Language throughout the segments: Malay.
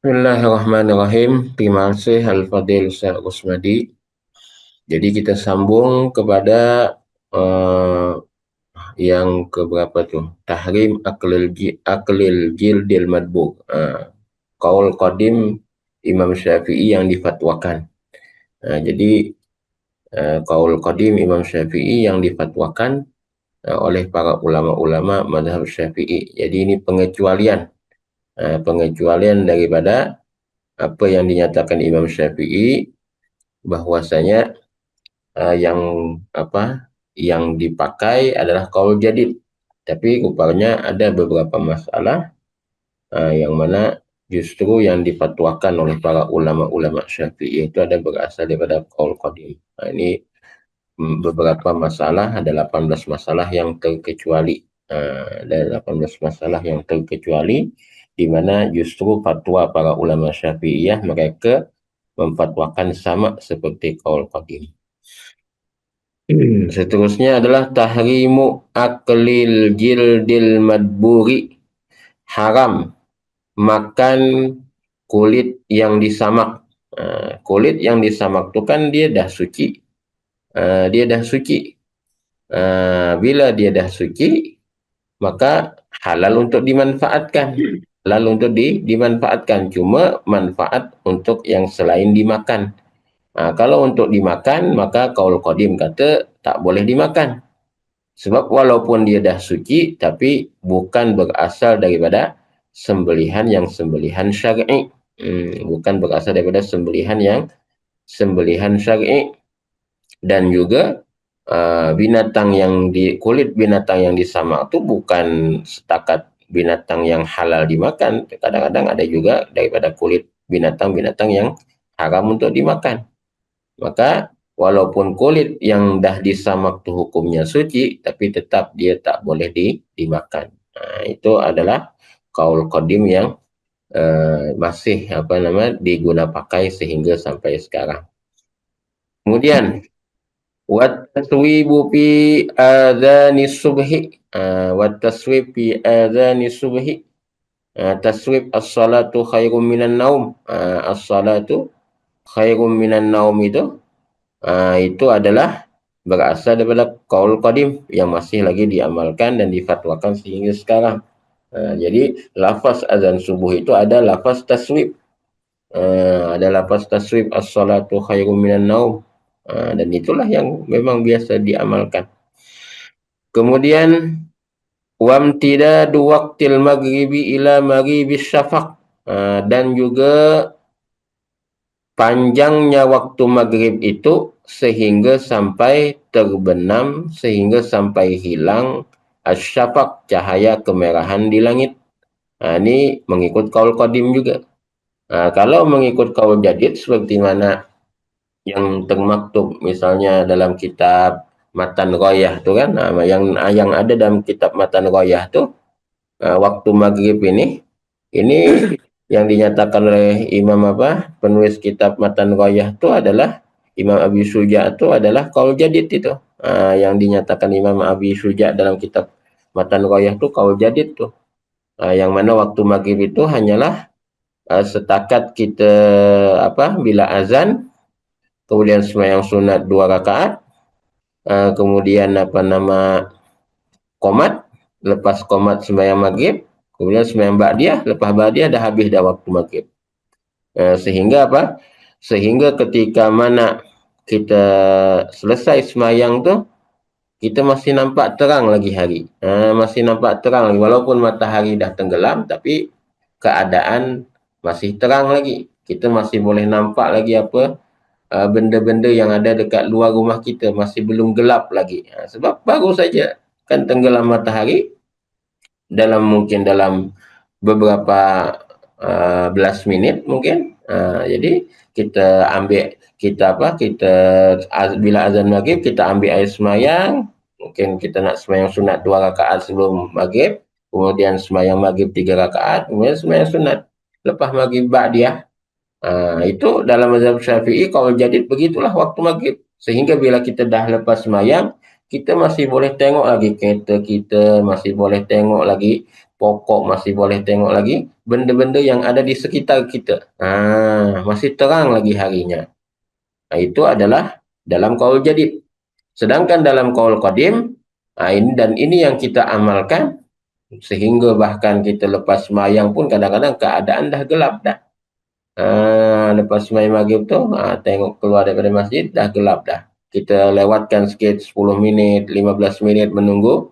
Bismillahirrahmanirrahim. Terima kasih Al-Fadil Ustaz Rusmadi. Jadi kita sambung kepada uh, yang keberapa tu? Tahrim aklil jildil madbug. Qaul qadim Imam Syafi'i yang difatwakan. Jadi qaul qadim Imam Syafi'i yang difatwakan oleh para ulama-ulama mazhab Syafi'i. Jadi ini pengecualian daripada apa yang dinyatakan Imam Syafi'i, bahwasanya yang yang dipakai adalah qaul jadid, tapi rupanya ada beberapa masalah yang mana justru yang difatwakan oleh para ulama-ulama Syafi'i itu ada berasal daripada qaul qadim. Ini beberapa masalah, ada 18 masalah yang terkecuali. Ada 18 masalah yang terkecuali di mana justru fatwa para ulama Syafi'iyah mereka memfatwakan sama seperti qaul qadim. Seterusnya adalah tahrimu aklil jildil madburi. Haram makan kulit yang disamak. Kulit yang disamak tu kan dia dah suci. Dia dah suci. Bila dia dah suci, maka halal untuk dimanfaatkan. Halal untuk dimanfaatkan. Cuma manfaat untuk yang selain dimakan. Kalau untuk dimakan, maka qaul qadim kata tak boleh dimakan. Sebab walaupun dia dah suci, tapi bukan berasal daripada sembelihan syar'i. Bukan berasal daripada sembelihan syar'i. Dan juga binatang yang kulit binatang yang disamak tu bukan setakat binatang yang halal dimakan. Kadang-kadang ada juga daripada kulit binatang-binatang yang haram untuk dimakan. Maka walaupun kulit yang dah disamak tu hukumnya suci, tapi tetap dia tak boleh dimakan. Itu adalah qaul qadim yang masih diguna pakai sehingga sampai sekarang. Kemudian wat taswibu fi adzani subhi. Wat taswib fi adzani subhi. Taswib as-salatu khairum minan naum. As-salatu khairum minan naum itu adalah berasal daripada qaul qadim yang masih lagi diamalkan dan difatwakan sehingga sekarang. Jadi lafaz azan subuh itu ada lafaz taswib. Ada lafaz taswib as-salatu khairum minan naum. Dan itulah yang memang biasa diamalkan. Kemudian wamtidadu waqtil maghribi ila maghribis syafaq. Dan juga panjangnya waktu maghrib itu sehingga sampai terbenam, sehingga sampai hilang asyafaq, cahaya kemerahan di langit. Ini mengikut qaul qadim juga. Kalau mengikut qaul jadid seperti mana yang termaktub misalnya dalam kitab Matan Ghayah tu kan, yang ada dalam kitab Matan Ghayah tu, waktu maghrib ini yang dinyatakan oleh Imam penulis kitab Matan Ghayah itu adalah Imam Abi Syuja' itu adalah qaul jadid itu. Yang dinyatakan Imam Abi Syuja' dalam kitab Matan Ghayah itu qaul jadid tu. Yang mana waktu maghrib itu hanyalah setakat kita bila azan, kemudian sembahyang sunat 2 rakaat, kemudian qomat, lepas qomat sembahyang maghrib, kemudian sembahyang ba'diyah, lepas ba'diyah dah habis dah waktu maghrib. Sehingga Sehingga ketika mana kita selesai sembahyang tu, kita masih nampak terang lagi hari. Masih nampak terang lagi. Walaupun matahari dah tenggelam, tapi keadaan masih terang lagi. Kita masih boleh nampak lagi benda-benda yang ada dekat luar rumah kita. Masih belum gelap lagi. Sebab baru saja kan tenggelam matahari, mungkin dalam beberapa belas minit mungkin. Jadi kita bila azan maghrib kita ambil air sembahyang, mungkin kita nak sembahyang sunat 2 rakaat sebelum maghrib, kemudian sembahyang maghrib 3 rakaat, kemudian sembahyang sunat lepas maghrib ba'diyah. Itu dalam mazhab Syafi'i qaul jadid begitulah waktu maghrib. Sehingga bila kita dah lepas sembahyang, kita masih boleh tengok lagi kereta kita, masih boleh tengok lagi pokok masih boleh tengok lagi, benda-benda yang ada di sekitar kita. Masih terang lagi harinya. Itu adalah dalam kaul jadid. Sedangkan dalam kaul qadim, ini yang kita amalkan, sehingga bahkan kita lepas sembahyang pun kadang-kadang keadaan dah gelap dah. Lepas sembahyang maghrib tu, tengok keluar daripada masjid, dah gelap dah. Kita lewatkan sikit 10 minit, 15 minit menunggu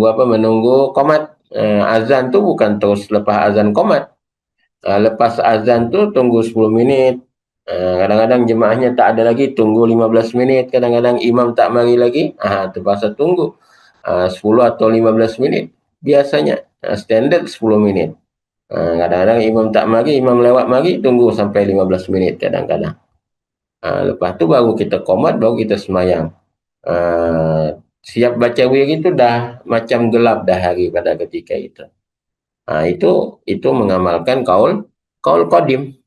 apa? Menunggu qomat. Azan tu bukan terus lepas azan qomat. Lepas azan tu tunggu 10 minit. Kadang-kadang jemaahnya tak ada lagi, tunggu 15 minit. Kadang-kadang imam tak mari lagi, terpaksa tunggu 10 atau 15 minit. Biasanya standard 10 minit. Kadang-kadang imam tak mari, imam lewat mari, tunggu sampai 15 minit kadang-kadang. Lepas tu baru kita qomat, baru kita semayang. Siap baca wirid itu dah macam gelap dah hari pada ketika itu. Itu mengamalkan kaul qadim.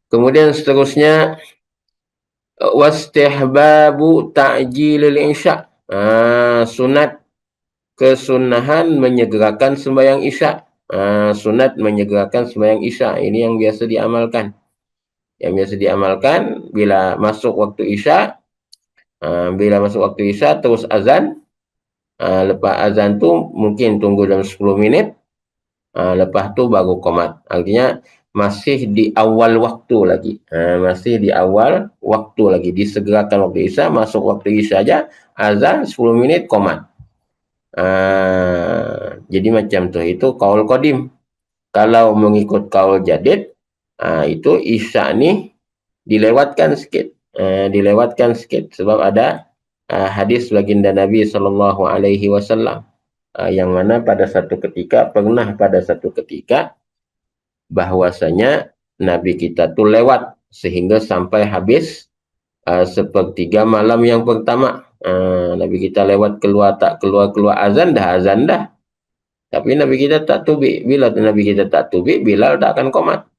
Kemudian seterusnya, wastihbabu ta'jilil isya. Sunat kesunahan menyegerakan sembahyang isya. Sunat menyegerakan sembahyang isya. Ini yang biasa diamalkan. Yang biasa diamalkan bila masuk waktu isya. Bila masuk waktu isya terus azan. Lepas azan tu mungkin tunggu dalam 10 minit. Lepas tu baru qomat. Artinya masih di awal waktu lagi. Masih di awal waktu lagi. Disegerakan waktu isya, masuk waktu isya saja, azan 10 minit qomat. Jadi macam tu. Itu kaul qadim. Kalau mengikut kaul jadid, itu isya ni dilewatkan sikit. Dilewatkan sikit. Sebab ada hadis baginda Nabi SAW. Yang mana pada satu ketika, bahwasanya Nabi kita tu lewat sehingga sampai habis sepertiga malam yang pertama. Nabi kita lewat keluar azan dah. Tapi Nabi kita tak tubik. Bila Nabi kita tak tubik, Bilal tak akan qomat.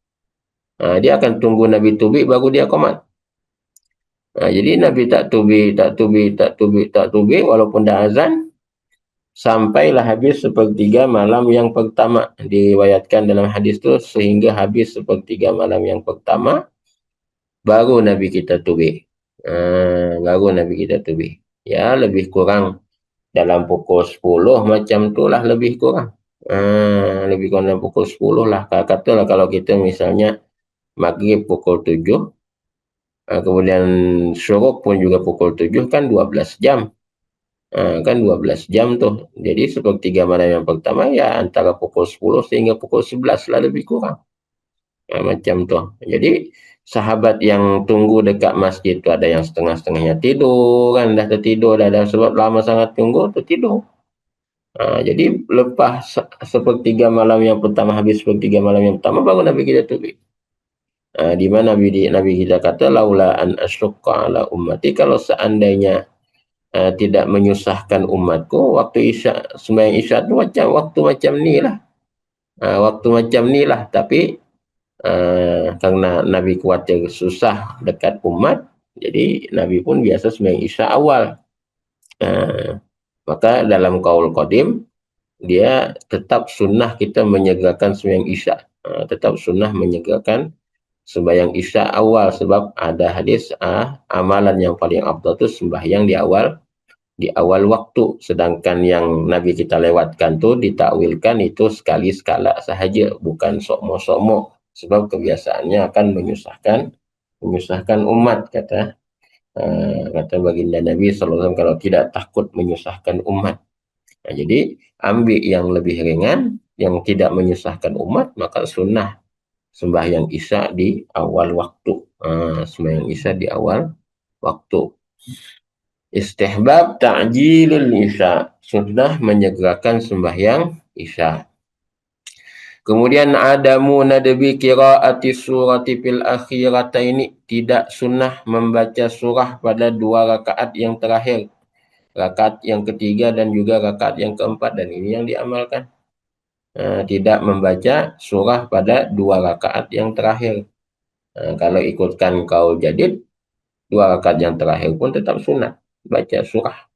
Dia akan tunggu Nabi tubik baru dia qomat. Jadi Nabi tak tubik walaupun dah azan. Sampailah habis sepertiga malam yang pertama. Diriwayatkan dalam hadis tu sehingga habis sepertiga malam yang pertama baru Nabi kita tubik. Ya, lebih kurang dalam pukul 10 macam tu lah, lebih kurang. Lebih kurang dalam pukul 10 lah. Katalah kalau kita misalnya maghrib pukul 7, kemudian syuruk pun juga pukul 7, kan 12 jam. Kan 12 jam tu. Jadi sepertiga malam yang pertama ya antara pukul 10 sehingga pukul 11 lah, lebih kurang. Macam tu. Jadi sahabat yang tunggu dekat masjid tu ada yang setengah-setengahnya tidur kan, dah tertidur dah sebab lama sangat tunggu, tertidur. Jadi lepas sepertiga malam yang pertama, habis sepertiga malam yang pertama baru Nabi kita tubik. Di mana Nabi kita kata laula an asyqa ala ummati, kalau seandainya tidak menyusahkan umatku, waktu isya, sembahyang isya tu waktu macam ni lah. Waktu macam ni lah. Tapi karena Nabi khawatir susah dekat umat, jadi Nabi pun biasa sembahyang isya awal. Maka dalam kaul qadim, dia tetap sunnah kita menyegerakan sembahyang isya. Tetap sunnah menyegerakan sembahyang isya awal. Sebab ada hadis, amalan yang paling afdal tu sembahyang di awal waktu. Sedangkan yang Nabi kita lewatkan tu ditakwilkan itu sekali sekala sahaja, bukan sokmo-sokmo. Sebab kebiasaannya akan menyusahkan umat, kata baginda Nabi SAW, kalau tidak takut menyusahkan umat. Jadi ambil yang lebih ringan, yang tidak menyusahkan umat, maka sunnah sembahyang isya di awal waktu. Sembahyang isya di awal waktu. Istihbab ta'jilil isya, sunnah menyegerakan sembahyang isya. Kemudian adamu nadbi qiraati surati fil akhirataini, tidak sunnah membaca surah pada 2 rakaat yang terakhir. Rakaat yang ketiga dan juga rakaat yang keempat, dan ini yang diamalkan. Tidak membaca surah pada 2 rakaat yang terakhir. Kalau ikutkan kaul jadid, 2 rakaat yang terakhir pun tetap sunat baca surah.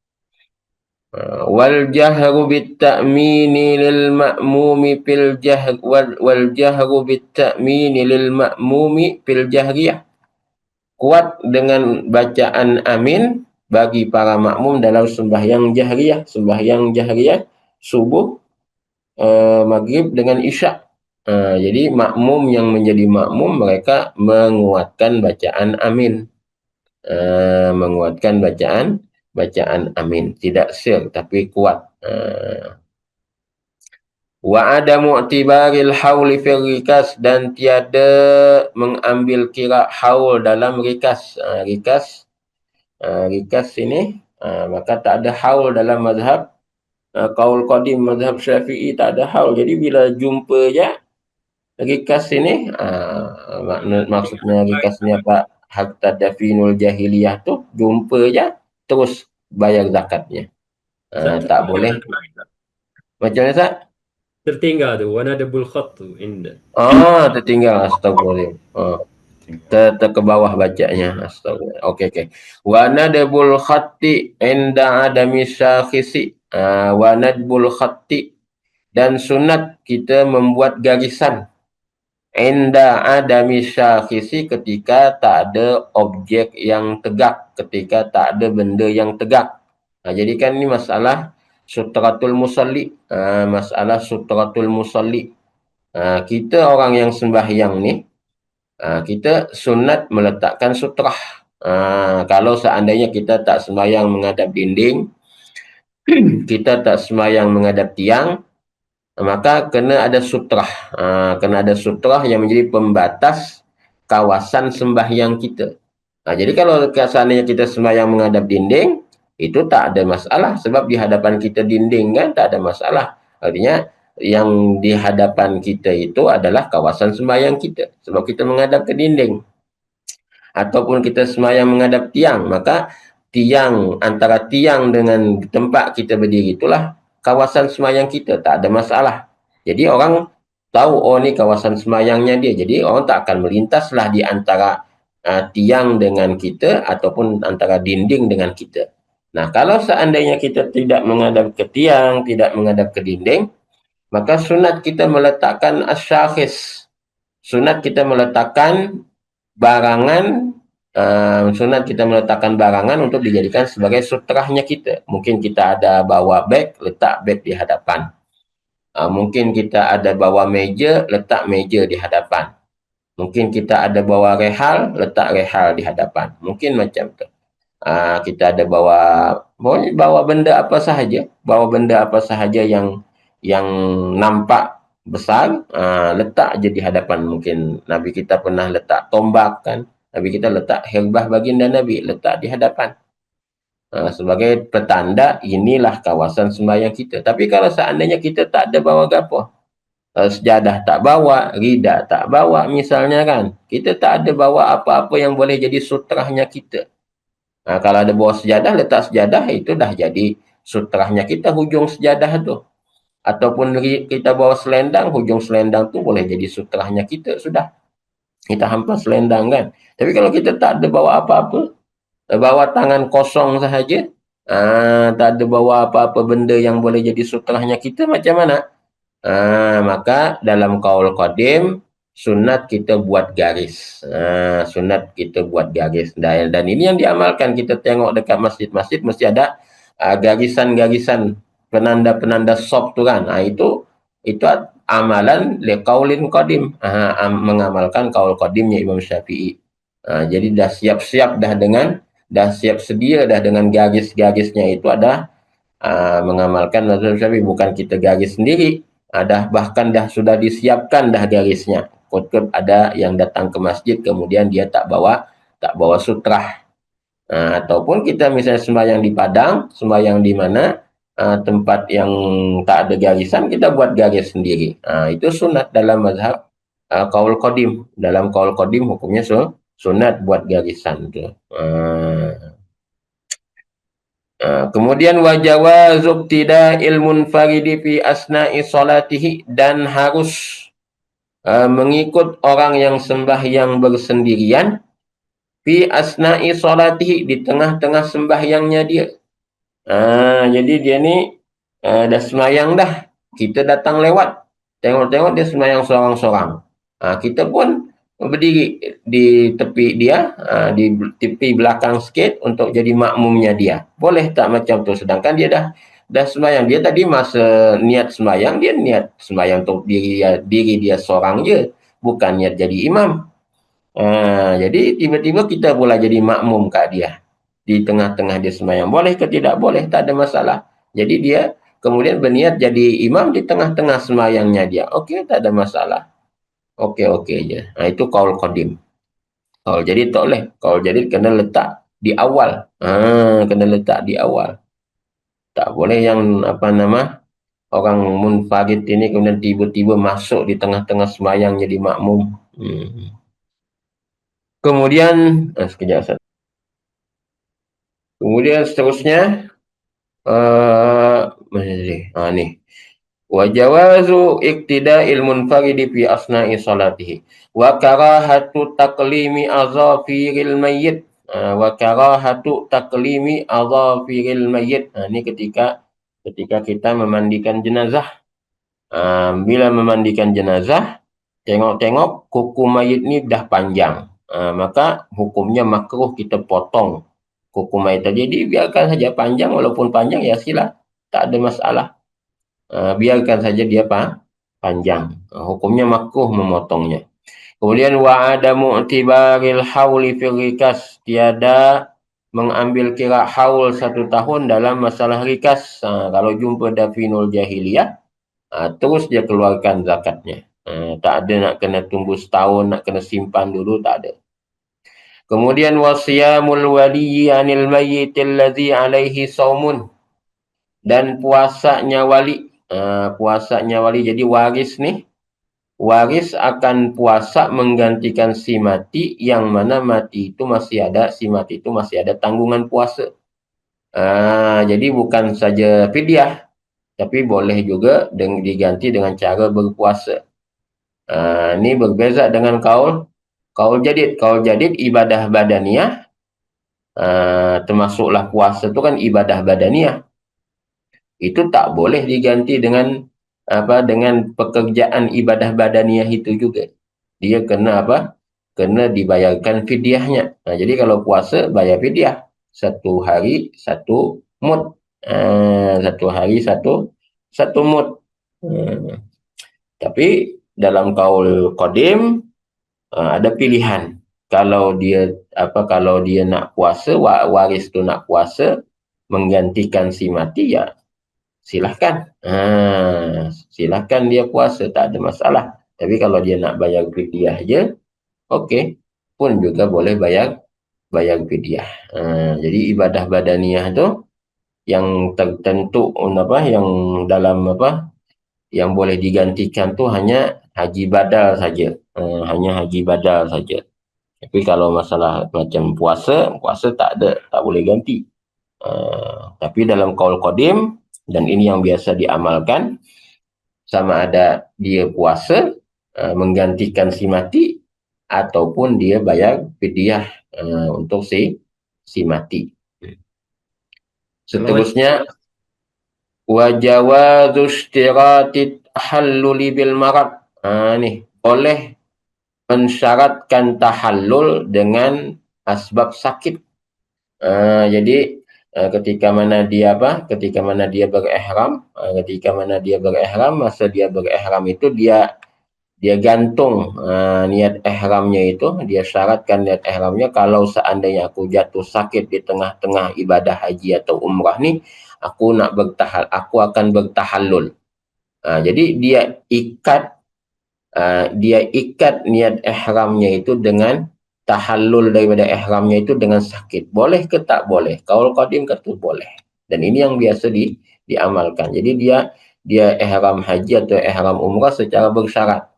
Wal jahru bit ta'mini lil ma'mumi fil jahr wal jahru bit ta'mini lil ma'mumi fil jahriyah. Kuat dengan bacaan amin bagi para makmum dalam sembahyang jahriyah subuh, maghrib dengan isyak. Jadi makmum yang menjadi makmum mereka menguatkan bacaan amin. Menguatkan bacaan amin, tidak sir tapi kuat. Wa adamu i'tibaril hauli fil rikas, dan tiada mengambil kira haul dalam rikas. Rikas ini maka tak ada haul dalam mazhab qaul qadim, mazhab Syafi'i tak ada haul. Jadi bila jumpa je rikas ini, maksudnya rikasnya Pak Hatta Dafinul Jahiliyah tu, jumpa je terus bayar zakatnya. Tak boleh. Macam mana tak? Tertinggal tu, wanadabul khat tu indah. Tertinggal, astagfirullah. Ke bawah bacanya, astagfirullah. Okey. Wa nadbul khatti inda adami syakhisi. Wa nadbul khatti, dan sunat kita membuat garisan inda adami syakhisi, ketika tak ada objek yang tegak, ketika tak ada benda yang tegak. Jadi kan ini masalah sutratul musalli. Masalah sutratul musalli. Kita orang yang sembahyang ni, kita sunat meletakkan sutrah. Kalau seandainya kita tak sembahyang menghadap dinding, kita tak sembahyang menghadap tiang, maka kena ada sutrah. Kena ada sutrah yang menjadi pembatas kawasan sembahyang kita. Jadi kalau seandainya kita sembahyang menghadap dinding, itu tak ada masalah, sebab di hadapan kita dinding kan, tak ada masalah. Artinya yang di hadapan kita itu adalah kawasan sembahyang kita, sebab kita menghadap ke dinding. Ataupun kita sembahyang menghadap tiang, maka tiang, antara tiang dengan tempat kita berdiri itulah kawasan sembahyang kita, tak ada masalah. Jadi orang tahu, oh ni kawasan sembahyangnya dia. Jadi orang tak akan melintaslah di antara tiang dengan kita ataupun antara dinding dengan kita. Nah, kalau seandainya kita tidak menghadap ke tiang, tidak menghadap ke dinding, maka sunat kita meletakkan asyakhis. Sunat kita meletakkan barangan, sunat kita meletakkan barangan untuk dijadikan sebagai sutrahnya kita. Mungkin kita ada bawa beg, letak beg di hadapan. Mungkin kita ada bawa meja, letak meja di hadapan. Mungkin kita ada bawa rehal, letak rehal di hadapan. Mungkin macam tu. Kita ada bawa benda apa sahaja, yang nampak besar, letak je di hadapan. Mungkin Nabi kita pernah letak tombak kan, Nabi kita letak herbah baginda Nabi, letak di hadapan. Sebagai petanda inilah kawasan sembahyang kita. Tapi kalau seandainya kita tak ada bawa gapo, sejadah tak bawa, rida tak bawa misalnya kan, kita tak ada bawa apa-apa yang boleh jadi sutrahnya kita. Kalau ada bawa sejadah, letak sejadah, itu dah jadi sutrahnya kita, hujung sejadah tu. Ataupun kita bawa selendang, hujung selendang tu boleh jadi sutrahnya kita, sudah. Kita hampas selendang kan. Tapi kalau kita tak ada bawa apa-apa, bawa tangan kosong sahaja, tak ada bawa apa-apa benda yang boleh jadi sutrahnya kita, macam mana? Maka dalam qaul qadim, sunat kita buat garis. Sunat kita buat garis. Dan ini yang diamalkan. Kita tengok dekat masjid-masjid mesti ada garisan-garisan, penanda-penanda sop tu kan. Itu amalan liqaulin qadim. Mengamalkan qaul qadimnya Imam Syafi'i. Jadi dah siap-siap dah siap sedia dah dengan garis-garisnya itu ada. Mengamalkan mazhab Syafi'i, bukan kita garis sendiri. Bahkan sudah disiapkan dah garisnya. Kutub ada yang datang ke masjid kemudian dia tak bawa sutrah. Ataupun kita misalnya sembahyang di padang, sembahyang di mana tempat yang tak ada garisan, kita buat garis sendiri. Itu sunat dalam mazhab qaul qadim. Dalam qaul qadim hukumnya sunat buat garisan tu. Kemudian wajawa zubtida ilmun faridi fi asna'i salatihi, dan harus mengikut orang yang sembahyang bersendirian fi asna'i salatihi, di tengah-tengah sembahyangnya dia. Jadi dia ni dah semayang dah. Kita datang lewat. Tengok-tengok dia semayang seorang-seorang. Kita pun berdiri di tepi dia, di tepi belakang sikit untuk jadi makmumnya dia. Boleh tak macam tu? Sedangkan dia dah semayang. Dia tadi masa niat semayang, dia niat semayang untuk diri dia seorang je. Bukan niat jadi imam. Jadi tiba-tiba kita pula jadi makmum kat dia. Di tengah-tengah dia semayang. Boleh ke tidak? Boleh, tak ada masalah. Jadi dia kemudian berniat jadi imam di tengah-tengah semayangnya dia. Okey, tak ada masalah. Okey-okey je. Itu qaul qadim. Qaul jadid tak boleh. Qaul jadid kena letak di awal. Kena letak di awal. Tak boleh yang apa nama orang munfarid ini kemudian tiba-tiba masuk di tengah-tengah semayang jadi makmum. Kemudian, sekejap Ustaz. Kemudian seterusnya, mana tadi? Ni. Wa jawazu iqtida'il munfaridi fi asna'i salatihi. Wa karahatu taqlimi azafiril mayyit. Wa karahatu taqlimi azafiril mayyit. Ni ketika kita memandikan jenazah. Bila memandikan jenazah, tengok-tengok kuku mayit ni dah panjang. Maka hukumnya makruh kita potong kuku mayit tadi. Jadi biarkan saja panjang, walaupun panjang ya sila, tak ada masalah. Biarkan saja dia panjang. Hukumnya makruh memotongnya. Kemudian wa adamu tibaril hauli fil rikas, tiada mengambil kira haul 1 tahun dalam masalah rikas. Kalau jumpa dafinul jahiliyah, terus dia keluarkan zakatnya. Tak ada nak kena tunggu setahun, nak kena simpan dulu, tak ada. Kemudian wasiyamul waliyyi anil mayyitil ladzi alaihi saumun, dan puasanya wali. Puasanya wali, jadi waris ni, waris akan puasa menggantikan si mati, yang mana mati itu masih ada, si mati itu masih ada tanggungan puasa. Jadi bukan saja fidyah, tapi boleh juga diganti dengan cara berpuasa. Ini berbeza dengan kaul jadid. Kaul jadid ibadah badaniyah, termasuklah puasa itu kan ibadah badaniyah. Itu tak boleh diganti dengan dengan pekerjaan ibadah badaniyah itu juga. Dia kena kena dibayarkan fidyahnya. Jadi kalau puasa bayar fidyah. 1 hari 1 mud. 1 hari 1 mud. Tapi dalam kaul qadim ada pilihan. Kalau dia nak puasa, waris tu nak puasa menggantikan si mati, ya silahkan. Silahkan dia puasa, tak ada masalah. Tapi kalau dia nak bayar fidyah je, okey, pun juga boleh bayar fidyah. Jadi ibadah badaniyah tu yang tertentu yang dalam yang boleh digantikan tu hanya haji badal saja. Hanya haji badal saja. Tapi kalau masalah macam puasa tak ada, tak boleh ganti. Tapi dalam qaul qadim, dan ini yang biasa diamalkan, sama ada dia puasa menggantikan si mati, ataupun dia bayar fidyah untuk si mati. Seterusnya, wa jawazu istirati tahalluli bil marad. Ni boleh mensyaratkan tahallul dengan asbab sakit. Jadi ketika mana dia berihram, masa dia berihram itu dia gantung niat ihramnya itu, dia syaratkan niat ihramnya, kalau seandainya aku jatuh sakit di tengah-tengah ibadah haji atau umrah ni, aku akan bertahallul. Jadi dia ikat niat ihramnya itu dengan tahallul daripada ihramnya itu dengan sakit. Boleh ke tak boleh? Qaul qadim kata boleh. Dan ini yang biasa diamalkan. Jadi dia ihram haji atau ihram umrah secara bersyarat.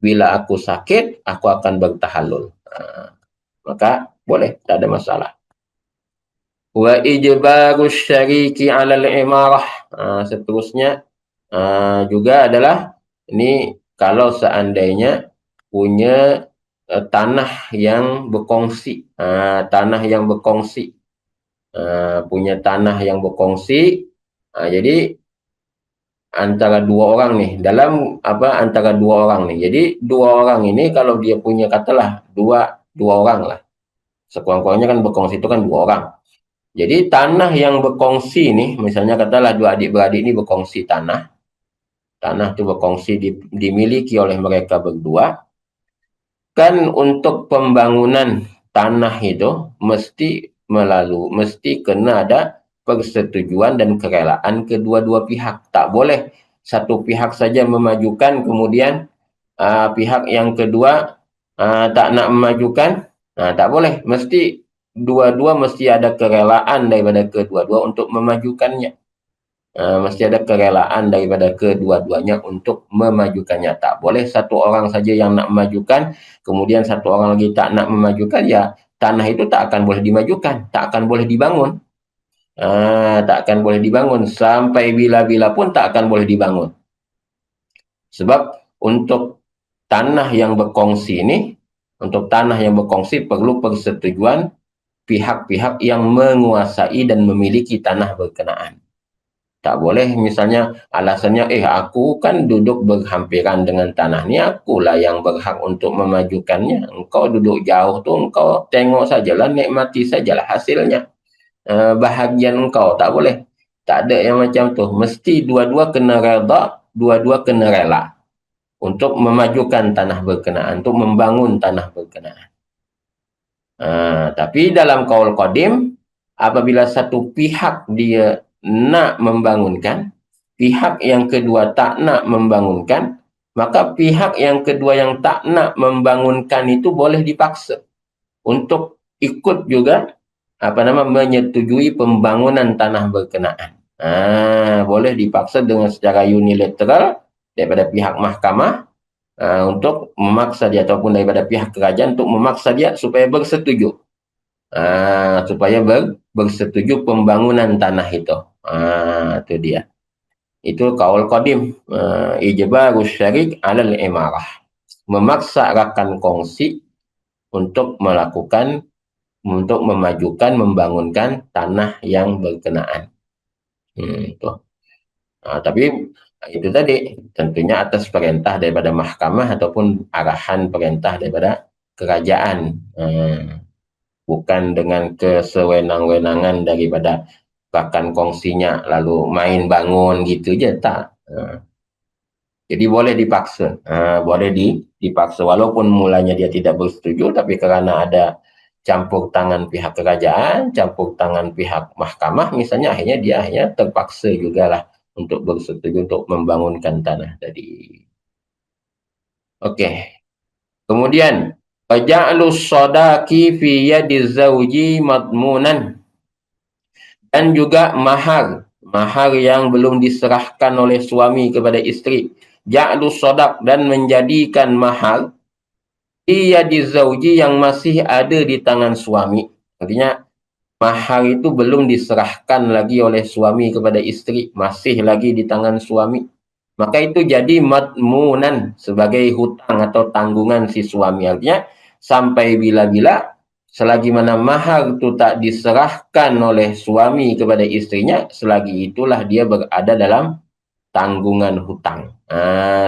Bila aku sakit, aku akan bertahallul. Maka boleh, tak ada masalah. Wa ijbarus syariki 'alal imarah. Seterusnya juga adalah ini kalau seandainya punya tanah yang berkongsi. punya tanah yang berkongsi. Jadi antara dua orang nih, dalam antara dua orang nih. Jadi dua orang ini kalau dia punya, katalah dua orang lah. Sekurang-kurangnya kan berkongsi itu kan dua orang. Jadi tanah yang berkongsi nih, misalnya katalah dua adik-beradik ini berkongsi tanah. Tanah itu berkongsi dimiliki oleh mereka berdua. Kan untuk pembangunan tanah itu mesti kena ada persetujuan dan kerelaan kedua-dua pihak. Tak boleh satu pihak saja memajukan, kemudian pihak yang kedua tak nak memajukan. Tak boleh, mesti dua-dua mesti ada kerelaan daripada kedua-dua untuk memajukannya. Mesti ada kerelaan daripada kedua-duanya untuk memajukannya. Tak boleh satu orang saja yang nak memajukan, kemudian satu orang lagi tak nak memajukan, ya tanah itu tak akan boleh dimajukan, tak akan boleh dibangun. Tak akan boleh dibangun, sampai bila-bila pun tak akan boleh dibangun. Sebab untuk tanah yang berkongsi ini, untuk tanah yang berkongsi perlu persetujuan pihak-pihak yang menguasai dan memiliki tanah berkenaan. Tak boleh misalnya alasannya, aku kan duduk berhampiran dengan tanah ni, akulah yang berhak untuk memajukannya. Engkau duduk jauh tu, engkau tengok sajalah, nikmati sajalah hasilnya. Bahagian engkau, tak boleh. Tak ada yang macam tu. Mesti dua-dua kena redha, dua-dua kena rela untuk memajukan tanah berkenaan, untuk membangun tanah berkenaan. Tapi dalam qaul qadim, apabila satu pihak dia nak membangunkan, pihak yang kedua tak nak membangunkan, maka pihak yang kedua yang tak nak membangunkan itu boleh dipaksa untuk ikut juga menyetujui pembangunan tanah berkenaan. Boleh dipaksa dengan secara unilateral daripada pihak mahkamah untuk memaksa dia, ataupun daripada pihak kerajaan untuk memaksa dia supaya bersetuju. Supaya bersetuju pembangunan tanah itu. Itu dia. Itu qaul qadim, ijbarus syarik 'alal imarah. Memaksa rakan kongsi untuk memajukan, membangunkan tanah yang berkenaan. Itu. Tapi itu tadi tentunya atas perintah daripada mahkamah ataupun arahan perintah daripada kerajaan. Bukan dengan kesewenang-wenangan daripada rakan kongsinya lalu main bangun gitu je, tak. Jadi boleh dipaksa, dipaksa walaupun mulanya dia tidak bersetuju, tapi kerana ada campur tangan pihak kerajaan, campur tangan pihak mahkamah misalnya, akhirnya dia terpaksa jugalah untuk bersetuju untuk membangunkan tanah tadi. Okey. Kemudian faja'lus sadaqi fi yadi zawji madmunan, dan juga mahar yang belum diserahkan oleh suami kepada isteri. Ja'lus sadaq, dan menjadikan mahar fi yadi zawji yang masih ada di tangan suami. Artinya mahar itu belum diserahkan lagi oleh suami kepada isteri, masih lagi di tangan suami. Maka itu jadi madmunan, sebagai hutang atau tanggungan si suami. Artinya sampai bila-bila, selagi mana mahar itu tak diserahkan oleh suami kepada istrinya, selagi itulah dia berada dalam tanggungan hutang.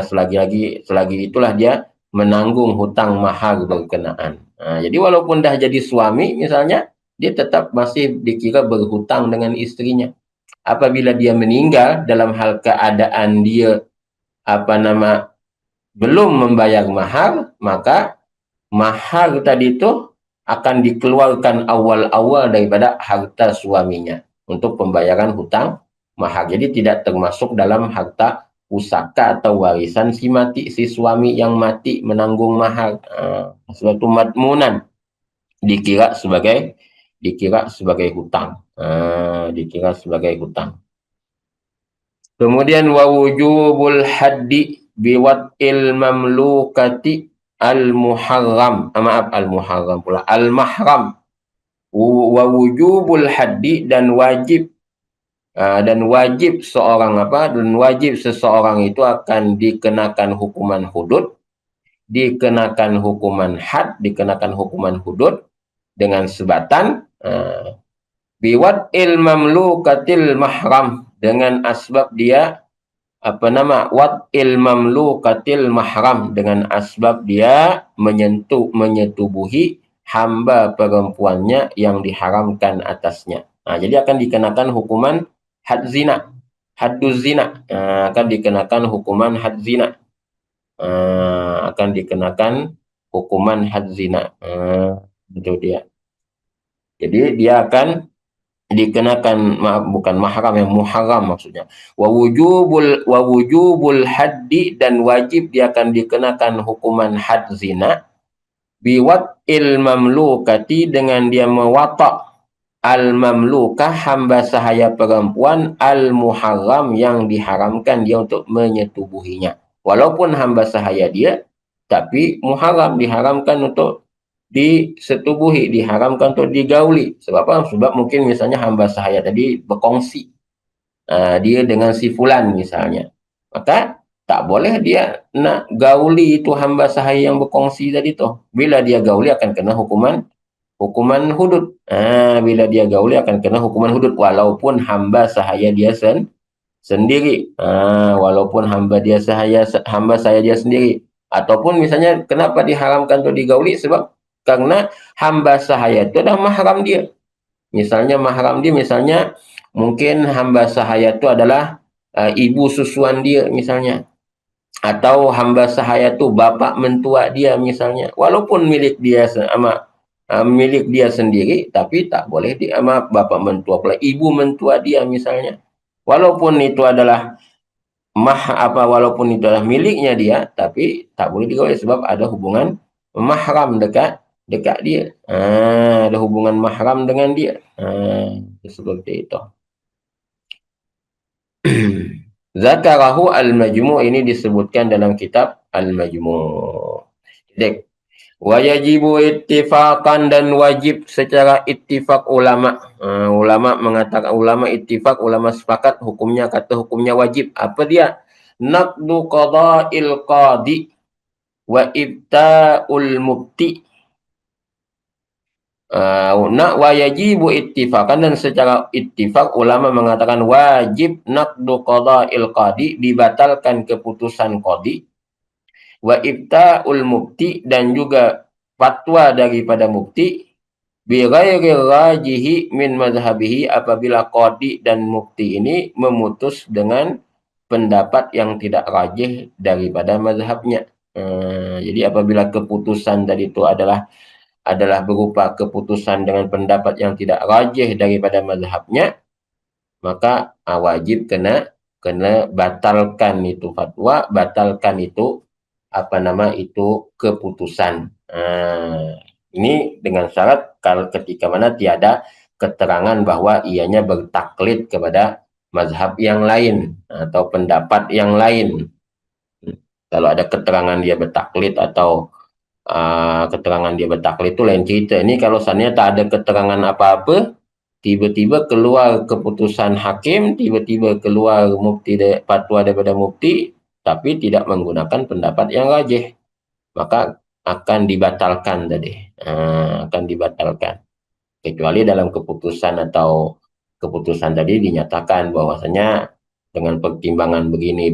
Selagi itulah dia menanggung hutang mahar berkenaan. Jadi walaupun dah jadi suami misalnya, dia tetap masih dikira berhutang dengan istrinya. Apabila dia meninggal dalam hal keadaan dia belum membayar mahar, maka mahar tadi itu akan dikeluarkan awal-awal daripada harta suaminya untuk pembayaran hutang mahar. Jadi tidak termasuk dalam harta pusaka atau warisan si suami yang mati menanggung mahar. Suatu madmunan dikira sebagai hutang. Dikira sebagai hutang. Kemudian wa wujubul haddi biwatil mamlukati al-muharram. Al-muharram pula. Al-mahram. Wa wujubul haddi, dan wajib seseorang itu akan dikenakan hukuman hudud, dikenakan hukuman had, dikenakan hukuman hudud dengan sebatan biwad'il mamlukatil mahram, dengan asbab dia wad'il mamlukatil mahram, dengan asbab dia menyetubuhi hamba perempuannya yang diharamkan atasnya. Jadi akan dikenakan hukuman had zina, hadduz zina. Akan dikenakan hukuman had zina. Akan dikenakan hukuman had zina. Itu dia. Jadi dia akan dikenakan, bukan mahram, yang muharram maksudnya. Wa wujubul haddi, dan wajib dia akan dikenakan hukuman had zina, biwat'il mamlukati, dengan dia mewatak al mamlukah, hamba sahaya perempuan, al muharram, yang diharamkan dia untuk menyetubuhinya. Walaupun hamba sahaya dia, tapi muharram, diharamkan untuk disetubuhi, diharamkan untuk digauli. Sebab apa? Sebab mungkin misalnya hamba sahaya tadi berkongsi dia dengan si fulan misalnya, maka tak boleh dia nak gauli itu hamba sahaya yang berkongsi tadi tu. Bila dia gauli akan kena hukuman hudud. Bila dia gauli akan kena hukuman hudud, walaupun hamba sahaya dia sendiri. Walaupun hamba sahaya dia sendiri. Ataupun misalnya kenapa diharamkan untuk digauli? Sebab karena hamba sahaya itu adalah mahram dia. Misalnya mahram dia, misalnya mungkin hamba sahaya itu adalah ibu susuan dia misalnya. Atau hamba sahaya itu bapa mentua dia misalnya. Walaupun milik dia milik dia sendiri, tapi tak boleh bapa mentua pula, ibu mentua dia misalnya. Walaupun itu adalah walaupun itu adalah miliknya dia, tapi tak boleh digauli sebab ada hubungan mahram dekat dia. Ada hubungan mahram dengan dia. Seperti itu. Zakarahu al-Majmu', ini disebutkan dalam kitab al-Majmu'. Jadi, wa yajibu ittifaqan, dan wajib secara ittifaq ulama. Ulama mengatakan, ulama ittifaq, ulama sepakat hukumnya, kata hukumnya wajib. Apa dia? Naqdu qada'il qadi wa ibta'ul mubti. Wa yajibu ittifaqan, dan secara ittifaq ulama mengatakan wajib naqdu qada'il qadi, dibatalkan keputusan qadi, wa ibta'ul mufti, dan juga fatwa daripada mufti, bi ghairi rajihi min mazhabihi, apabila qadi dan mufti ini memutus dengan pendapat yang tidak rajih daripada mazhabnya. Jadi apabila keputusan tadi itu adalah berupa keputusan dengan pendapat yang tidak rajih daripada mazhabnya, maka wajib kena batalkan itu fatwa, batalkan itu keputusan. Ini dengan syarat kalau ketika mana tiada keterangan bahwa ianya bertaklid kepada mazhab yang lain atau pendapat yang lain. Kalau ada keterangan dia bertaklid atau keterangan dia bertaklid itu lain cerita. Ini kalau seandainya tak ada keterangan apa-apa, tiba-tiba keluar keputusan hakim, tiba-tiba keluar fatwa daripada mufti, tapi tidak menggunakan pendapat yang rajih, maka akan dibatalkan tadi. Akan dibatalkan. Kecuali dalam keputusan tadi dinyatakan bahwasanya dengan pertimbangan begini,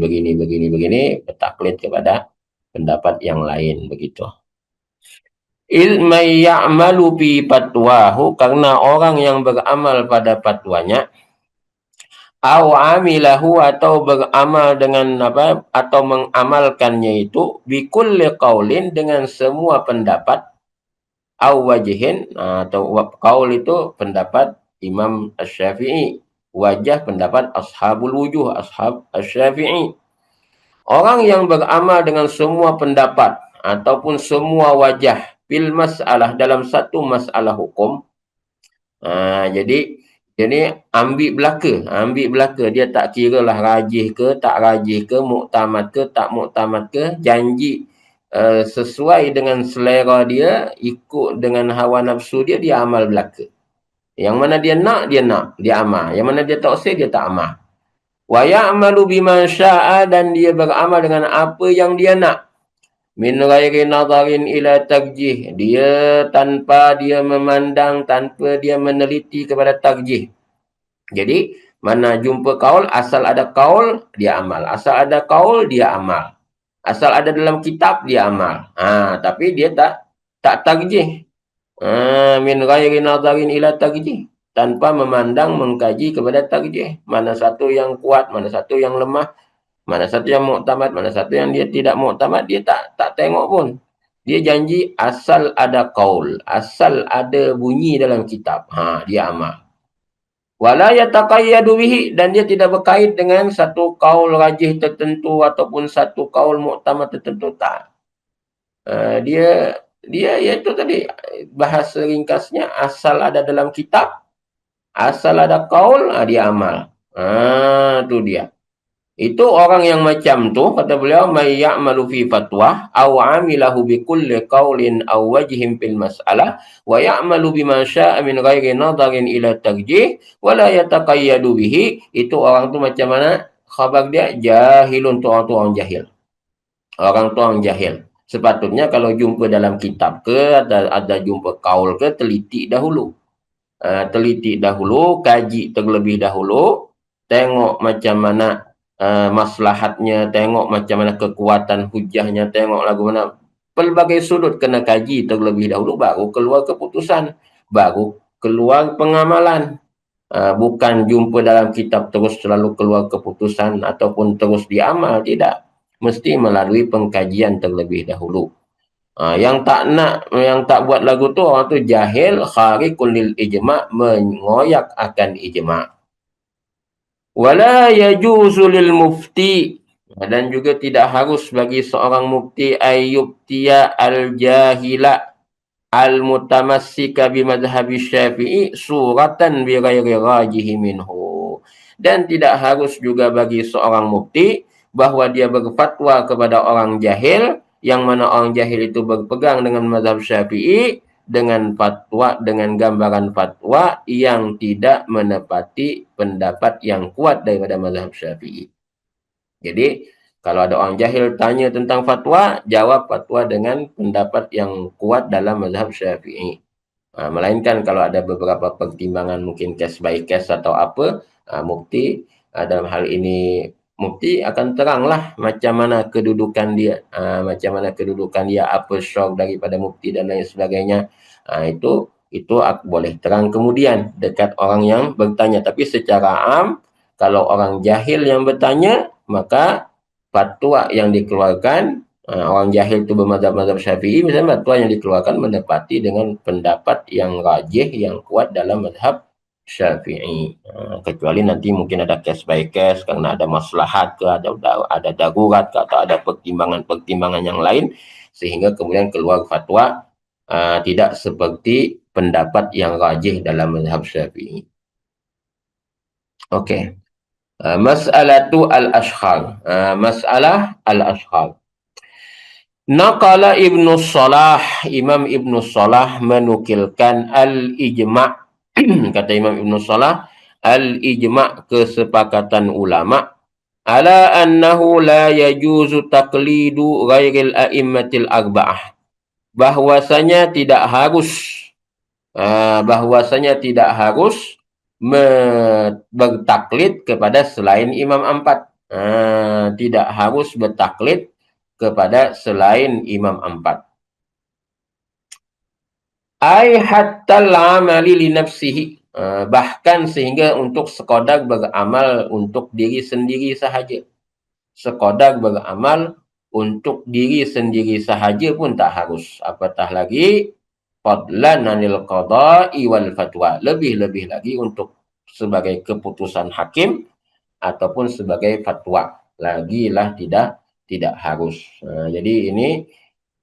bertaklid kepada pendapat yang lain, begitu. Ilmai ya'malu bi fatwahu, karena orang yang beramal pada fatwanya, au amilahu, atau beramal dengan atau mengamalkannya itu, bi kulli qaulin, dengan semua pendapat, au wajhin, atau qaul itu pendapat Imam Asy-Syafi'i, wajah pendapat ashabul wujuh, ashab Asy-Syafi'i. Orang yang beramal dengan semua pendapat ataupun semua wajah fil masalah, dalam satu masalah hukum, jadi ambil belaka, dia tak kira lah rajih ke tak rajih ke, muktamad ke tak muktamad ke, janji sesuai dengan selera dia, ikut dengan hawa nafsu dia, dia amal belaka. Yang mana dia nak, dia amal. Yang mana dia tak usah, dia tak amal. Wa ya'malu bima syaa, dan dia beramal dengan apa yang dia nak. min ghairi nadarin ila tarjih, dia tanpa dia memandang, tanpa dia meneliti kepada tarjih. Jadi mana jumpa kaul, asal ada kaul dia amal, asal ada kaul dia amal, asal ada dalam kitab dia amal. Tapi dia tak tarjih. Min ghairi nadarin ila tarjih, tanpa memandang, mengkaji kepada tarjih, mana satu yang kuat, mana satu yang lemah, mana satu yang muktamad, mana satu yang dia tidak muktamad, dia tak tengok pun. Dia janji asal ada qaul, asal ada bunyi dalam kitab, dia amal. Wala yataqayyadu bihi, dan dia tidak berkait dengan satu qaul rajih tertentu ataupun satu qaul muktamad tertentu, tak. Dia iaitu tadi bahasa ringkasnya, asal ada dalam kitab, asal ada qaul, dia amal. Tu dia. Itu orang yang macam tu, kata beliau, may ya'malu fi fatwa aw 'amilahu bi kulli qaulin aw wajhin fil mas'alah wa ya'malu bima syaa min ghairi nadarin ila tarjih wa la yataqayyadu bihi. Itu orang tu macam mana? Khabar dia jahilun, tu orang jahil. Orang tu orang jahil. Sepatutnya kalau jumpa dalam kitab ke, ada jumpa kaul ke, teliti dahulu. Teliti dahulu, kaji terlebih dahulu, tengok macam mana maslahatnya, tengok macam mana kekuatan hujahnya, tengok lagu mana, pelbagai sudut kena kaji terlebih dahulu, baru keluar keputusan, baru keluar pengamalan. Bukan jumpa dalam kitab terus selalu keluar keputusan ataupun terus diamal, tidak. Mesti melalui pengkajian terlebih dahulu. Yang tak buat lagu tu, orang tu jahil, khariqul lil ijma', mengoyak akan ijma'. Wala yajuzu lil mufti, dan juga tidak harus bagi seorang mufti ayyubtiya al-jahila al-mutamassika bi madhhabi Syafi'i suratan bi ghairi rajihi minhu. Dan tidak harus juga bagi seorang mufti bahawa dia berfatwa kepada orang jahil, yang mana orang jahil itu berpegang dengan mazhab Syafi'i, dengan fatwa, dengan gambaran fatwa yang tidak menepati pendapat yang kuat daripada mazhab Syafi'i. Jadi kalau ada orang jahil tanya tentang fatwa, jawab fatwa dengan pendapat yang kuat dalam mazhab Syafi'i. Melainkan kalau ada beberapa pertimbangan, mungkin case by case atau apa, mufti dalam hal ini mufti akan teranglah macam mana kedudukan dia, apa syarah daripada mufti dan lain sebagainya. Itu boleh terang kemudian dekat orang yang bertanya. Tapi secara am, kalau orang jahil yang bertanya, maka fatwa yang dikeluarkan, orang jahil itu bermazhab Syafi'i, misalnya fatwa yang dikeluarkan menepati dengan pendapat yang rajih, yang kuat dalam mazhab Syafi'i. Kecuali nanti mungkin ada case by case, kerana ada maslahat ke, ada darurat ke, atau ada pertimbangan-pertimbangan yang lain, sehingga kemudian keluar fatwa tidak seperti pendapat yang rajih dalam mazhab Syafi'i. Okey. Mas'alatu al-ashkhar. Masalah al-ashkhar. Naqala Ibnu Salah, Imam Ibnu Salah menukilkan al-ijma'. Kata Imam Ibnu Salah, al-ijma', kesepakatan ulama, ala annahu la yajuzu taqlidu ghairil a'immatil arba'ah. Bahwasanya tidak harus bertaklid kepada selain imam empat. Tidak harus bertaklid kepada selain imam empat. Ai hatta al-amali li nafsihi, bahkan sehingga untuk sekadar beramal untuk diri sendiri sahaja. Sekadar beramal untuk diri sendiri sahaja pun tak harus. Apatah lagi fadlan anil qada'i wal fatwa, lebih-lebih lagi untuk sebagai keputusan hakim ataupun sebagai fatwa, lagilah tidak harus. Jadi ini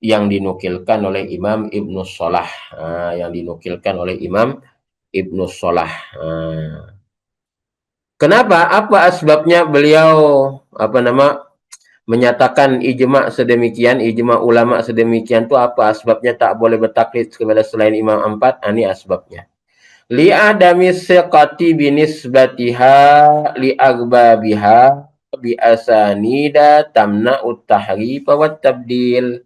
yang dinukilkan oleh Imam Ibnu Salah, Kenapa? Apa asbabnya beliau menyatakan ijma' sedemikian, ijma' ulama sedemikian tu, apa asbabnya tak boleh bertaklid kepada selain imam empat? Ini asbabnya. Li'adami siqati binisbatiha li'agbabiha bi'asanida tamna'ut tahrifa wat tabdil.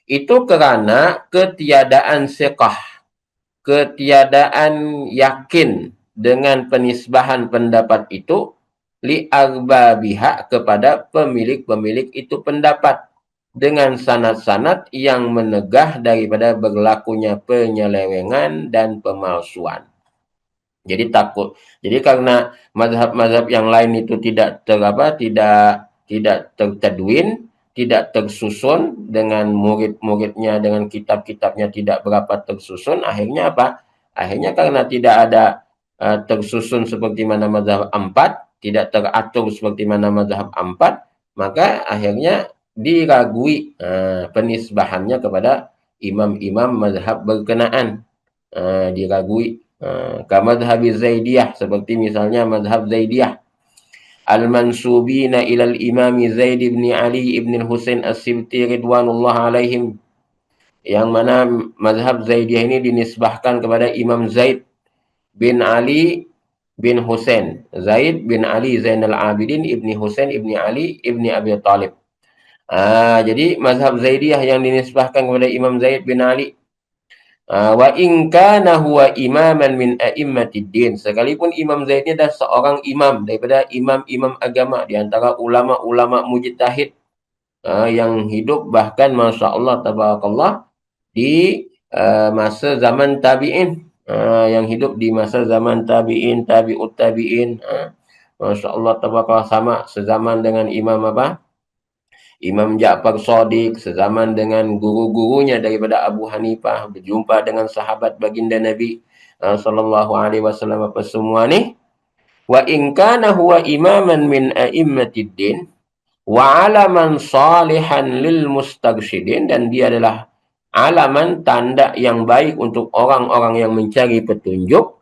Itu kerana ketiadaan siqah, ketiadaan yakin dengan penisbahan pendapat itu li arbabiha kepada pemilik-pemilik itu pendapat dengan sanad-sanad yang menegah daripada berlakunya penyelewengan dan pemalsuan. Jadi takut. Jadi karena mazhab-mazhab yang lain itu tidak tertadwin, tidak tersusun dengan murid-muridnya, dengan kitab-kitabnya tidak berapa tersusun, akhirnya apa? Akhirnya karena tidak ada tersusun seperti mana mazhab empat, tidak teratur seperti mana mazhab empat, maka akhirnya diragui penisbahannya kepada imam-imam mazhab berkenaan. Diragui. Kamadhabi Zaidiyah, seperti misalnya madhab Zaidiyah al-mansubina ilal imami Zaid ibn Ali ibn Husain as-Sibti ridwanullah alaihim, yang mana madhab Zaidiyah ini dinisbahkan kepada Imam Zaid bin Ali bin Husain, Zaid bin Ali Zainal Abidin ibni Husain ibni Ali ibni Abi Talib. Jadi mazhab Zaidiyah yang dinisbahkan kepada Imam Zaid bin Ali, wa in kana huwa imaman min a'immatid din, sekalipun Imam Zaid ini adalah seorang imam daripada imam-imam agama di antara ulama-ulama mujtahid yang hidup bahkan masya-Allah tabarakallah di masa zaman tabi'in, yang hidup di masa zaman tabi'in, tabi'ut tabi'in, masya-Allah tabarakallah, sama sezaman dengan Imam apa? Imam Ja'far Shadiq, sezaman dengan guru-gurunya daripada Abu Hanifah, berjumpa dengan sahabat baginda Nabi sallallahu alaihi wasallam, apa semua ni. Wa in kana huwa imaman min a'immatid din wa alaman salihan lil mustaghshidin, dan dia adalah alaman tanda yang baik untuk orang-orang yang mencari petunjuk.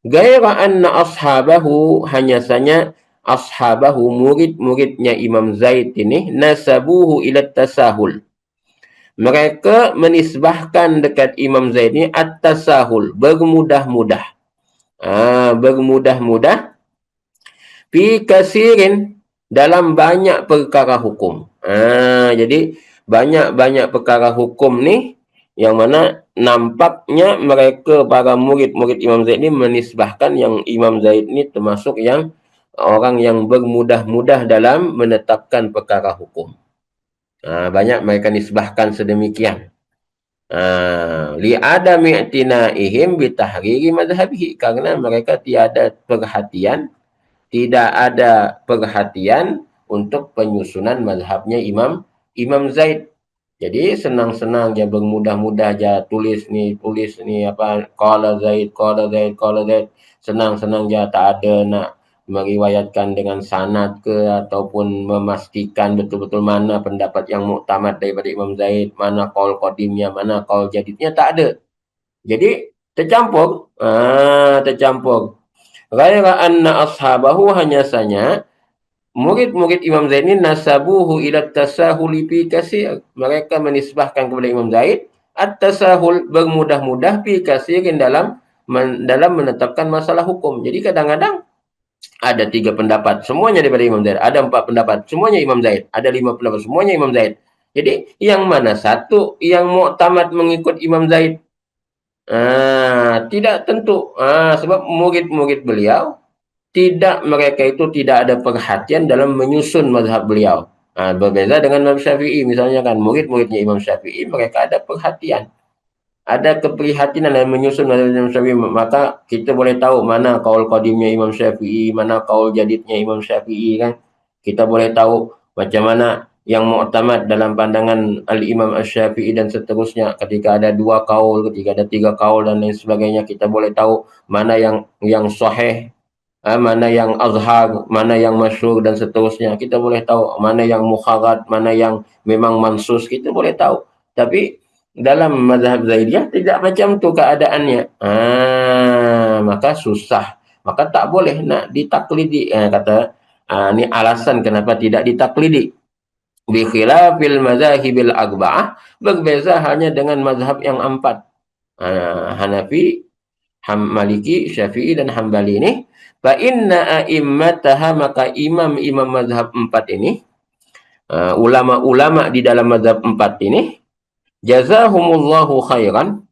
Gaira anna ashabahu, hanya saja ashabahu, murid-muridnya Imam Zaid ini, nasabuhu ila tasahul, mereka menisbahkan dekat Imam Zaid ini at-tasahul, bermudah-mudah. Bermudah-mudah fi kasirin, dalam banyak perkara hukum. Jadi banyak-banyak perkara hukum ni yang mana nampaknya mereka, para murid-murid Imam Zaid ni, menisbahkan yang Imam Zaid ni termasuk yang orang yang bermudah-mudah dalam menetapkan perkara hukum. Banyak mereka nisbahkan sedemikian. Li adami i'tinaihim bitahriri madhabihi, karena mereka tiada perhatian, tidak ada perhatian untuk penyusunan mazhabnya Imam Zaid. Jadi senang-senang dia, bermudah-mudah dia tulis ni apa, qala Zaid, senang-senang dia, tak ada nak meriwayatkan dengan sanad ke ataupun memastikan betul-betul mana pendapat yang muktamad daripada Imam Zaid, mana qaul qadimnya, mana qaul jadidnya, tak ada. Jadi tercampur. Ghaira anna ashabahu, hanya saja murid-murid Imam Zaid ini nasabuhu ila tasahuli fi kasir, mereka menisbahkan kepada Imam Zaid at-tasahul, bermudah-mudah, fi kasirin, dalam menetapkan masalah hukum. Jadi kadang-kadang ada 3 pendapat, semuanya daripada Imam Zaid. Ada 4 pendapat, semuanya Imam Zaid. Ada 5 pendapat, semuanya Imam Zaid. Jadi yang mana satu yang muktamad mengikut Imam Zaid? Tidak tentu. Sebab murid-murid beliau, mereka itu tidak ada perhatian dalam menyusun mazhab beliau. Berbeza dengan Imam Syafi'i misalnya kan, murid-muridnya Imam Syafi'i mereka ada perhatian, ada keprihatinan dalam menyusun mazhab Imam Syafi'i. Maka kita boleh tahu mana qaul qadimnya Imam Syafi'i, mana qaul jadidnya Imam Syafi'i kan. Kita boleh tahu macam mana yang muktamad dalam pandangan Al-Imam Asy-Syafi'i dan seterusnya. Ketika ada 2 qaul, ketika ada 3 qaul dan lain sebagainya, kita boleh tahu mana yang sahih, mana yang azhar, mana yang masyhur dan seterusnya. Kita boleh tahu mana yang mukharrat, mana yang memang mansus, kita boleh tahu. Tapi dalam mazhab Zaidiyah tidak macam tu keadaannya. Maka susah. Maka tak boleh nak ditaklidi. Ni alasan kenapa tidak ditaklidi. Bi khilafil mazahibil arba'ah, berbeza hanya dengan mazhab yang 4. Hanafi, Maliki, Syafi'i dan Hambali ini. Fa inna a'immataha, maka imam-imam mazhab 4 ini, ulama-ulama di dalam mazhab 4 ini, jazahumullahu khairan,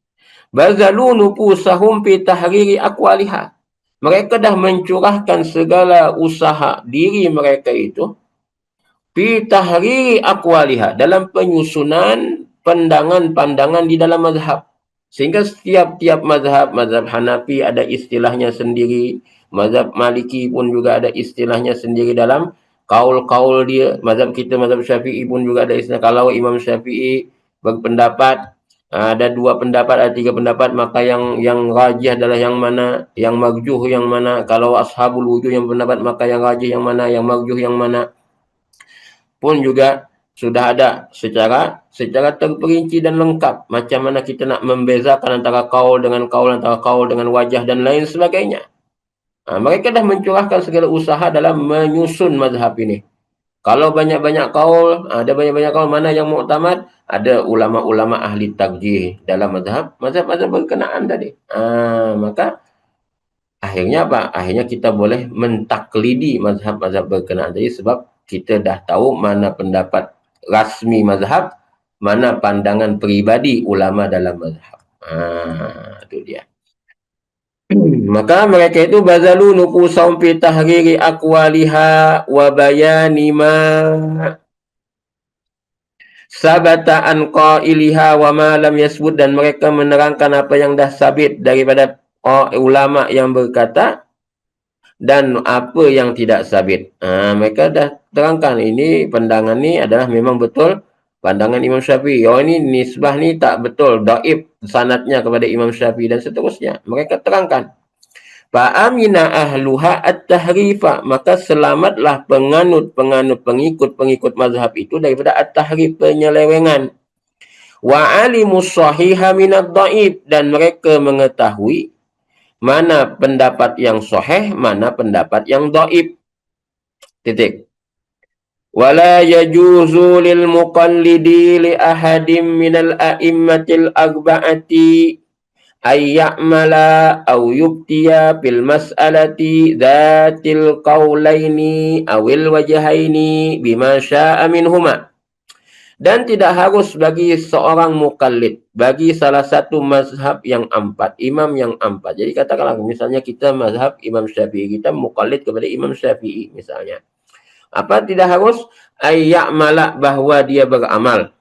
bazalu nufusahum fi tahriri aqwaliha. Mereka dah mencurahkan segala usaha diri mereka itu fi tahriri aqwaliha, dalam penyusunan pandangan-pandangan di dalam mazhab. Sehingga setiap-tiap mazhab, mazhab Hanafi ada istilahnya sendiri, mazhab Maliki pun juga ada istilahnya sendiri dalam kaul-kaul dia. Mazhab kita, mazhab Syafi'i pun juga ada istilah. Kalau Imam Syafi'i berpendapat ada 2 pendapat, ada 3 pendapat, maka yang rajih adalah yang mana, yang marjuh yang mana. Kalau ashabul wujuh yang pendapat, maka yang rajih yang mana, yang marjuh yang mana. Pun juga sudah ada secara terperinci dan lengkap macam mana kita nak membezakan antara kaul dengan kaul, antara kaul dengan wajah dan lain sebagainya. Mereka dah mencurahkan segala usaha dalam menyusun mazhab ini. Kalau banyak-banyak kaul, ada banyak-banyak kaul, mana yang muktamad? Ada ulama-ulama ahli tarjih dalam mazhab berkenaan tadi. Maka akhirnya apa? Akhirnya kita boleh mentaklidi mazhab-mazhab berkenaan tadi sebab kita dah tahu mana pendapat rasmi mazhab, mana pandangan peribadi ulama dalam mazhab. Itu dia. Maka mereka itu bazalu nufusahum fi tahriri aqwaliha wa bayani ma sabata an qailiha wa ma lam yasbut, dan mereka menerangkan apa yang dah sabit daripada ulama yang berkata dan apa yang tidak sabit. Mereka dah terangkan ini pandangan ni adalah memang betul pandangan Imam Syafi'i. Oh, ini nisbah ni tak betul, dhaif sanadnya kepada Imam Syafi'i dan seterusnya. Mereka terangkan. Fa'amina ahluha at-tahrifa, maka selamatlah penganut-penganut, pengikut-pengikut mazhab itu daripada at-tahrif, penyelewengan. Wa alimus sahiha minad dhaif, dan mereka mengetahui mana pendapat yang sahih, mana pendapat yang dhaif. Titik. Wala yajuzu lil muqallidi li ahadim minal a'immatil arba'ati ayya'mala aw yubtiya bil mas'alati dhatil qawlaini awil wajhaini bima sya'a minhuma. Dan tidak harus bagi seorang mukallid, bagi salah satu mazhab yang 4, imam yang 4. Jadi katakanlah misalnya kita mazhab Imam Syafi'i, kita mukallid kepada Imam Syafi'i misalnya. Apa tidak harus? Ayya'mala, bahwa dia beramal.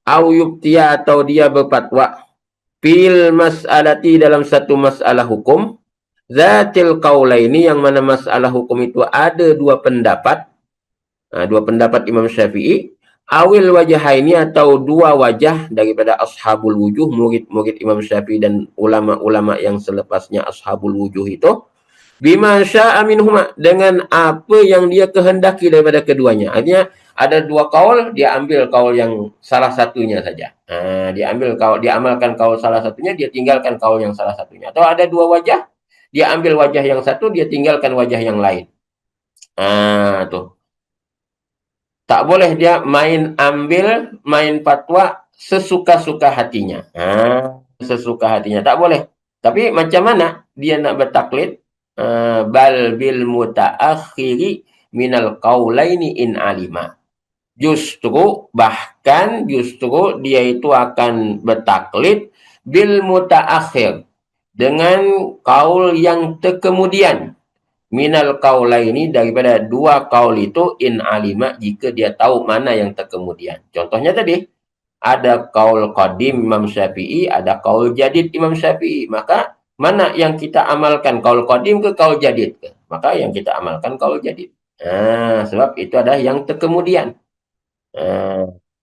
Au yubtiya, atau dia berfatwa. Fil mas'alati, dalam satu masalah hukum. Zatil qaulaini, yang mana masalah hukum itu ada 2 pendapat. 2 pendapat Imam Syafi'i. Awil wajahaini, atau 2 wajah daripada ashabul wujuh, murid-murid Imam Syafi'i dan ulama-ulama yang selepasnya ashabul wujuh itu. Bima sya'a minhuma, dengan apa yang dia kehendaki daripada keduanya. Artinya ada 2 kaul, dia ambil kaul yang salah satunya saja. Dia amalkan kaul salah satunya, dia tinggalkan kaul yang salah satunya. Atau ada 2 wajah, dia ambil wajah yang satu, dia tinggalkan wajah yang lain. Tuh. Tak boleh dia main fatwa sesuka-suka hatinya. Sesuka hatinya. Tak boleh. Tapi macam mana dia nak bertaklid? Bal bil mutaakhiri minal qaulaini in alima. Justru dia itu akan bertaklid bil mutaakhir, dengan kaul yang terkemudian. Minal qaulaini, daripada 2 kaul itu, in alima, jika dia tahu mana yang terkemudian. Contohnya tadi, ada kaul qadim Imam Syafi'i, ada kaul jadid Imam Syafi'i. Maka mana yang kita amalkan, kaul qadim ke kaul jadid ke? Maka yang kita amalkan kaul jadid. Sebab itu adalah yang terkemudian.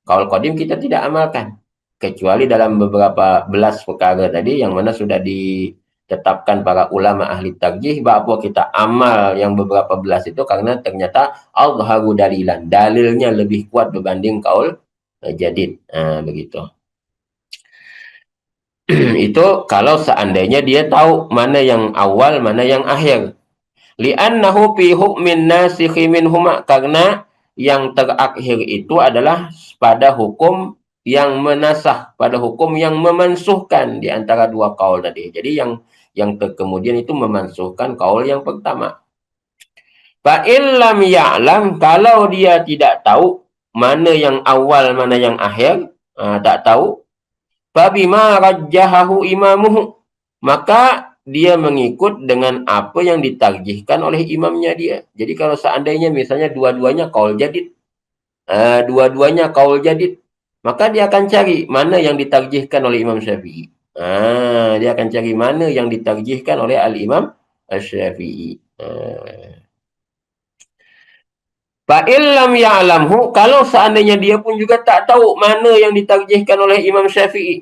Kaul qadim kita tidak amalkan, kecuali dalam beberapa belas perkara tadi yang mana sudah ditetapkan para ulama ahli tarjih bahawa kita amal yang beberapa belas itu karena ternyata azharu dalilan, dalilnya lebih kuat berbanding kaul jadid. Begitu. Itu kalau seandainya dia tahu mana yang awal, mana yang akhir. Li'annahu fi hukmin nasikhi minhuma, karena yang terakhir itu adalah pada hukum yang menasah, pada hukum yang memansuhkan di antara 2 kaul tadi. Jadi yang kemudian itu memansuhkan kaul yang pertama. Fa illam ya'lam, kalau dia tidak tahu mana yang awal, mana yang akhir, tak tahu, Fabima rajjahahu imamuhu. Maka dia mengikut dengan apa yang ditarjihkan oleh imamnya dia. Jadi kalau seandainya misalnya dua-duanya qaul jadid, dua-duanya qaul jadid, maka dia akan cari mana yang ditarjihkan oleh Imam Syafi'i. Dia akan cari mana yang ditarjihkan oleh Al-Imam Asy-Syafi'i. Fa'illam ya'lamhu, kalau seandainya dia pun juga tak tahu mana yang ditarjihkan oleh Imam Syafi'i,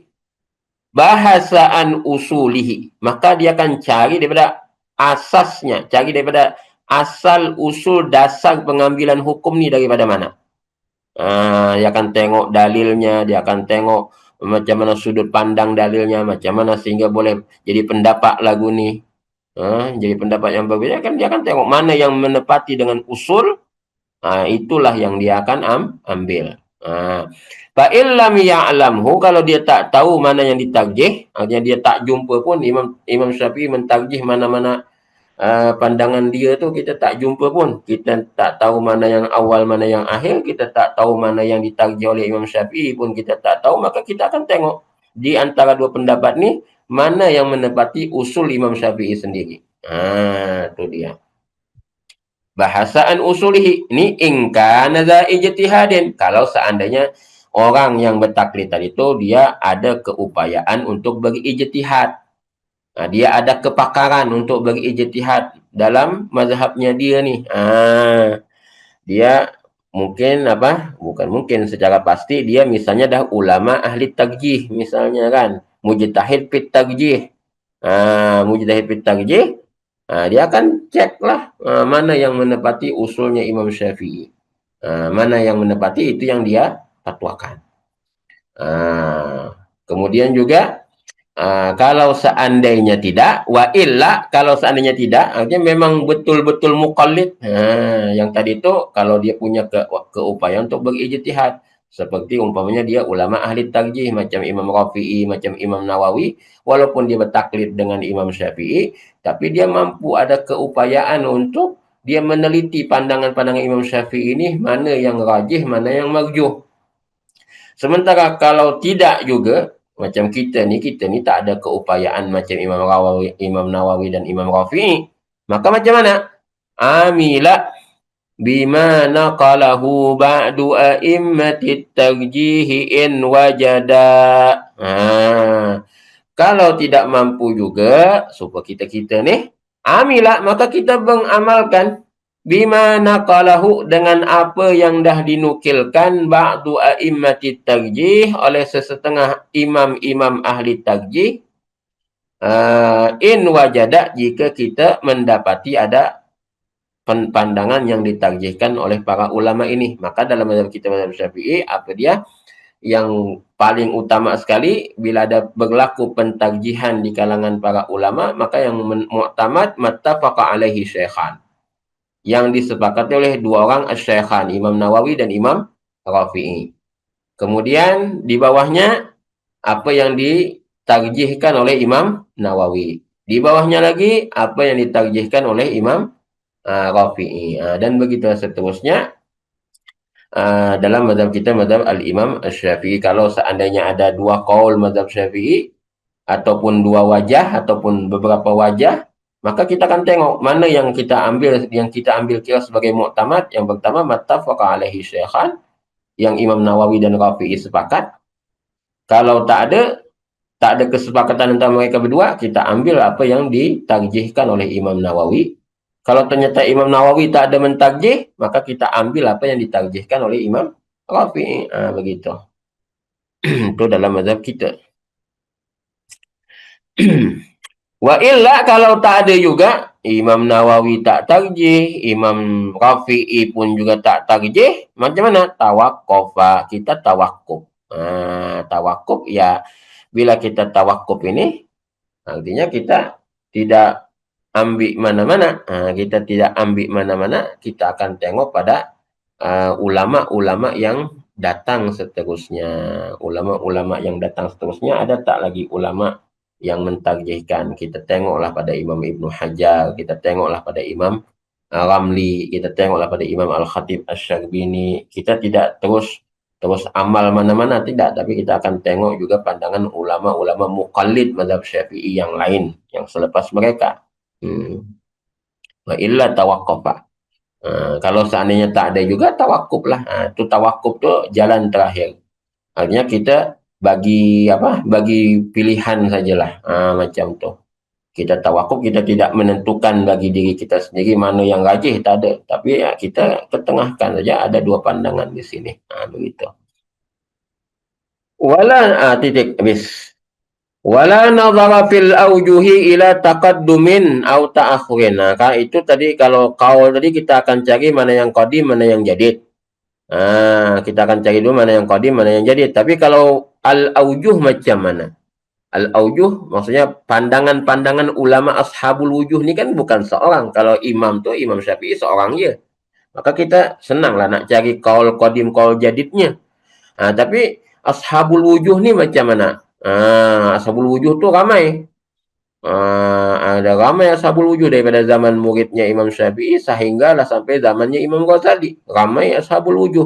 bahasaan usulihi, maka dia akan cari daripada asasnya, cari daripada asal usul dasar pengambilan hukum ni daripada mana. Dia akan tengok dalilnya, dia akan tengok macam mana sudut pandang dalilnya, macam mana sehingga boleh jadi pendapat lagu ni. Jadi pendapat yang berbeza, kan dia akan tengok mana yang menepati dengan usul. Itulah yang dia akan ambil. Fa illam ya'lamhu, kalau dia tak tahu mana yang ditarjih, artinya dia tak jumpa pun Imam Syafi'i mentarjih mana-mana pandangan dia tu, kita tak jumpa pun. Kita tak tahu mana yang awal, mana yang akhir, kita tak tahu mana yang ditarjih oleh Imam Syafi'i pun kita tak tahu, maka kita akan tengok di antara dua pendapat ni mana yang menepati usul Imam Syafi'i sendiri. Tu dia. Bahasaan usulihi ni ingkana za ijtihadin, kalau seandainya orang yang bertaklid tadi tu dia ada keupayaan untuk berijtihad, dia ada kepakaran untuk berijtihad dalam mazhabnya dia ni. Dia mungkin bukan mungkin, secara pasti dia misalnya dah ulama ahli tarjih misalnya kan, mujtahid fit tarjih. Mujtahid fit tarjih, dia akan cek lah mana yang menepati usulnya Imam Syafi'i. Mana yang menepati, itu yang dia fatwakan. Kemudian juga kalau seandainya tidak, wa illa, kalau seandainya tidak, artinya memang betul-betul muqallid. Yang tadi itu kalau dia punya keupayaan untuk berijtihad. Seperti umpamanya dia ulama ahli tarjih macam Imam Rafi'i, macam Imam Nawawi, walaupun dia bertaklid dengan Imam Syafi'i, tapi dia mampu ada keupayaan untuk dia meneliti pandangan-pandangan Imam Syafi'i ini, mana yang rajih, mana yang marjuh. Sementara kalau tidak juga, macam kita ni tak ada keupayaan macam Imam Nawawi dan Imam Rafi'i, maka macam mana? Amila bima naqalahu ba'du a'immatit tarjihi in wajada. Kalau tidak mampu juga, supaya kita ni amila, maka kita mengamalkan bima naqalahu, dengan apa yang dah dinukilkan ba'du a'immatit tarjih, oleh sesetengah imam-imam ahli tarjih, in wajada, jika kita mendapati ada pandangan yang ditarjihkan oleh para ulama ini. Maka dalam mazhab kita, mazhab Syafi'i, apa dia yang paling utama sekali, bila ada berlaku pentarjihan di kalangan para ulama, maka yang mu'tamad mattafaqa alaihi syaikhan, yang disepakati oleh dua orang asy-syaikhan, Imam Nawawi dan Imam Rafi'i. Kemudian di bawahnya apa yang ditarjihkan oleh Imam Nawawi. Di bawahnya lagi apa yang ditarjihkan oleh Imam Rafi'i. Dan begitu seterusnya dalam mazhab kita, mazhab Al-Imam Asy-Syafi'i. Kalau seandainya ada dua qaul mazhab Syafi'i, ataupun dua wajah, ataupun beberapa wajah, maka kita akan tengok mana yang kita ambil kira sebagai mu'tamad. Yang pertama, mattafaqa alaihi syaikhan, yang Imam Nawawi dan Rafi'i sepakat. Kalau tak ada kesepakatan antara mereka berdua, kita ambil apa yang ditarjihkan oleh Imam Nawawi. Kalau ternyata Imam Nawawi tak ada mentarjih, maka kita ambil apa yang ditarjihkan oleh Imam Rafi'i. Begitu. Itu dalam mazhab kita. Wa illa, kalau tak ada juga, Imam Nawawi tak tarjih, Imam Rafi'i pun juga tak tarjih, macam mana? Tawaqqafa, kita tawakuf. Tawakuf, ya, bila kita tawakuf ini, artinya kita tidak ambil mana-mana. Kita tidak ambil mana-mana, kita akan tengok pada ulama-ulama yang datang seterusnya. Ulama-ulama yang datang seterusnya, ada tak lagi ulama yang mentarjihkan? Kita tengoklah pada Imam Ibnu Hajar, kita tengoklah pada Imam Ramli, kita tengoklah pada Imam Al-Khatib Asy-Syarbini. Kita tidak terus terus amal mana-mana, tidak, tapi kita akan tengok juga pandangan ulama-ulama muqallid mazhab Syafi'i yang lain yang selepas mereka. Wa illa tawaqqafa. Kalau seandainya tak ada juga tawakuf lah. Itu tawakuf tu jalan terakhir. Artinya kita bagi bagi pilihan sajalah. Macam tu. Kita tawakuf, kita tidak menentukan bagi diri kita sendiri mana yang rajih, tak ada. Tapi kita ketengahkan saja, ada dua pandangan di sini. Begitu. Wala titik habis. Wala nadhara fil aujuhi ila taqaddumin au ta'akhurin. Itu tadi kalau qaul tadi kita akan cari mana yang qadim, mana yang jadid. Kita akan cari dulu mana yang qadim, mana yang jadid. Tapi kalau al-aujuh macam mana? Al-aujuh maksudnya pandangan-pandangan ulama ashabul wujuh ni kan bukan seorang. Kalau imam tu Imam Syafi'i seorang je. Maka kita senanglah nak cari qaul qadim, qaul jadidnya. Tapi ashabul wujuh ni macam mana? Ashabul wujuh tu ramai. Ada ramai ashabul wujuh daripada zaman muridnya Imam Syafi'i sehinggalah sampai zamannya Imam Ghazali. Ramai ashabul wujuh.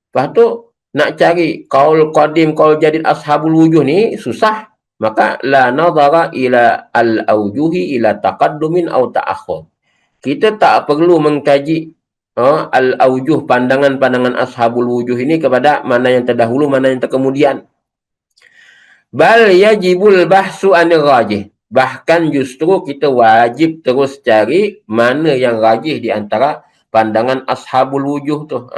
Lepas tu nak cari qaul qadim, qaul jadid ashabul wujuh ni susah. Maka la nadhara ila al-aujuhi ila taqaddumin au ta'akhur. Kita tak perlu mengkaji al-aujuh, pandangan-pandangan ashabul wujuh ini kepada mana yang terdahulu, mana yang terkemudian. Bal yajibul bahsu anir rajih. Bahkan justru kita wajib terus cari mana yang rajih di antara pandangan ashabul wujuh tu.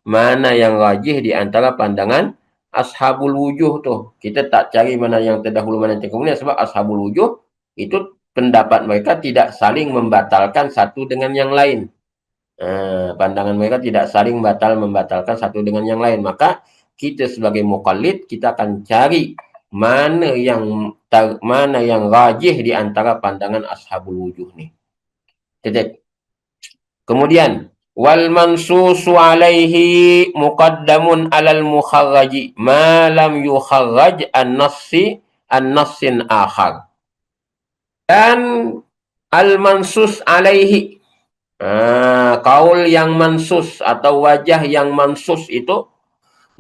Mana yang rajih di antara pandangan ashabul wujuh tu. Kita tak cari mana yang terdahulu, mana yang terkemudian, sebab ashabul wujuh itu pendapat mereka tidak saling membatalkan satu dengan yang lain. Pandangan mereka tidak saling membatalkan satu dengan yang lain. Maka kita sebagai muqallid, kita akan cari mana yang rajih di antara pandangan ashabul wujuh ni. Titik. Kemudian wal mansusu alaihi muqaddamun alal mukharraji ma lam yukharraj an-nassin akhar. Dan al-mansus alaihi, qaul yang mansus atau wajah yang mansus itu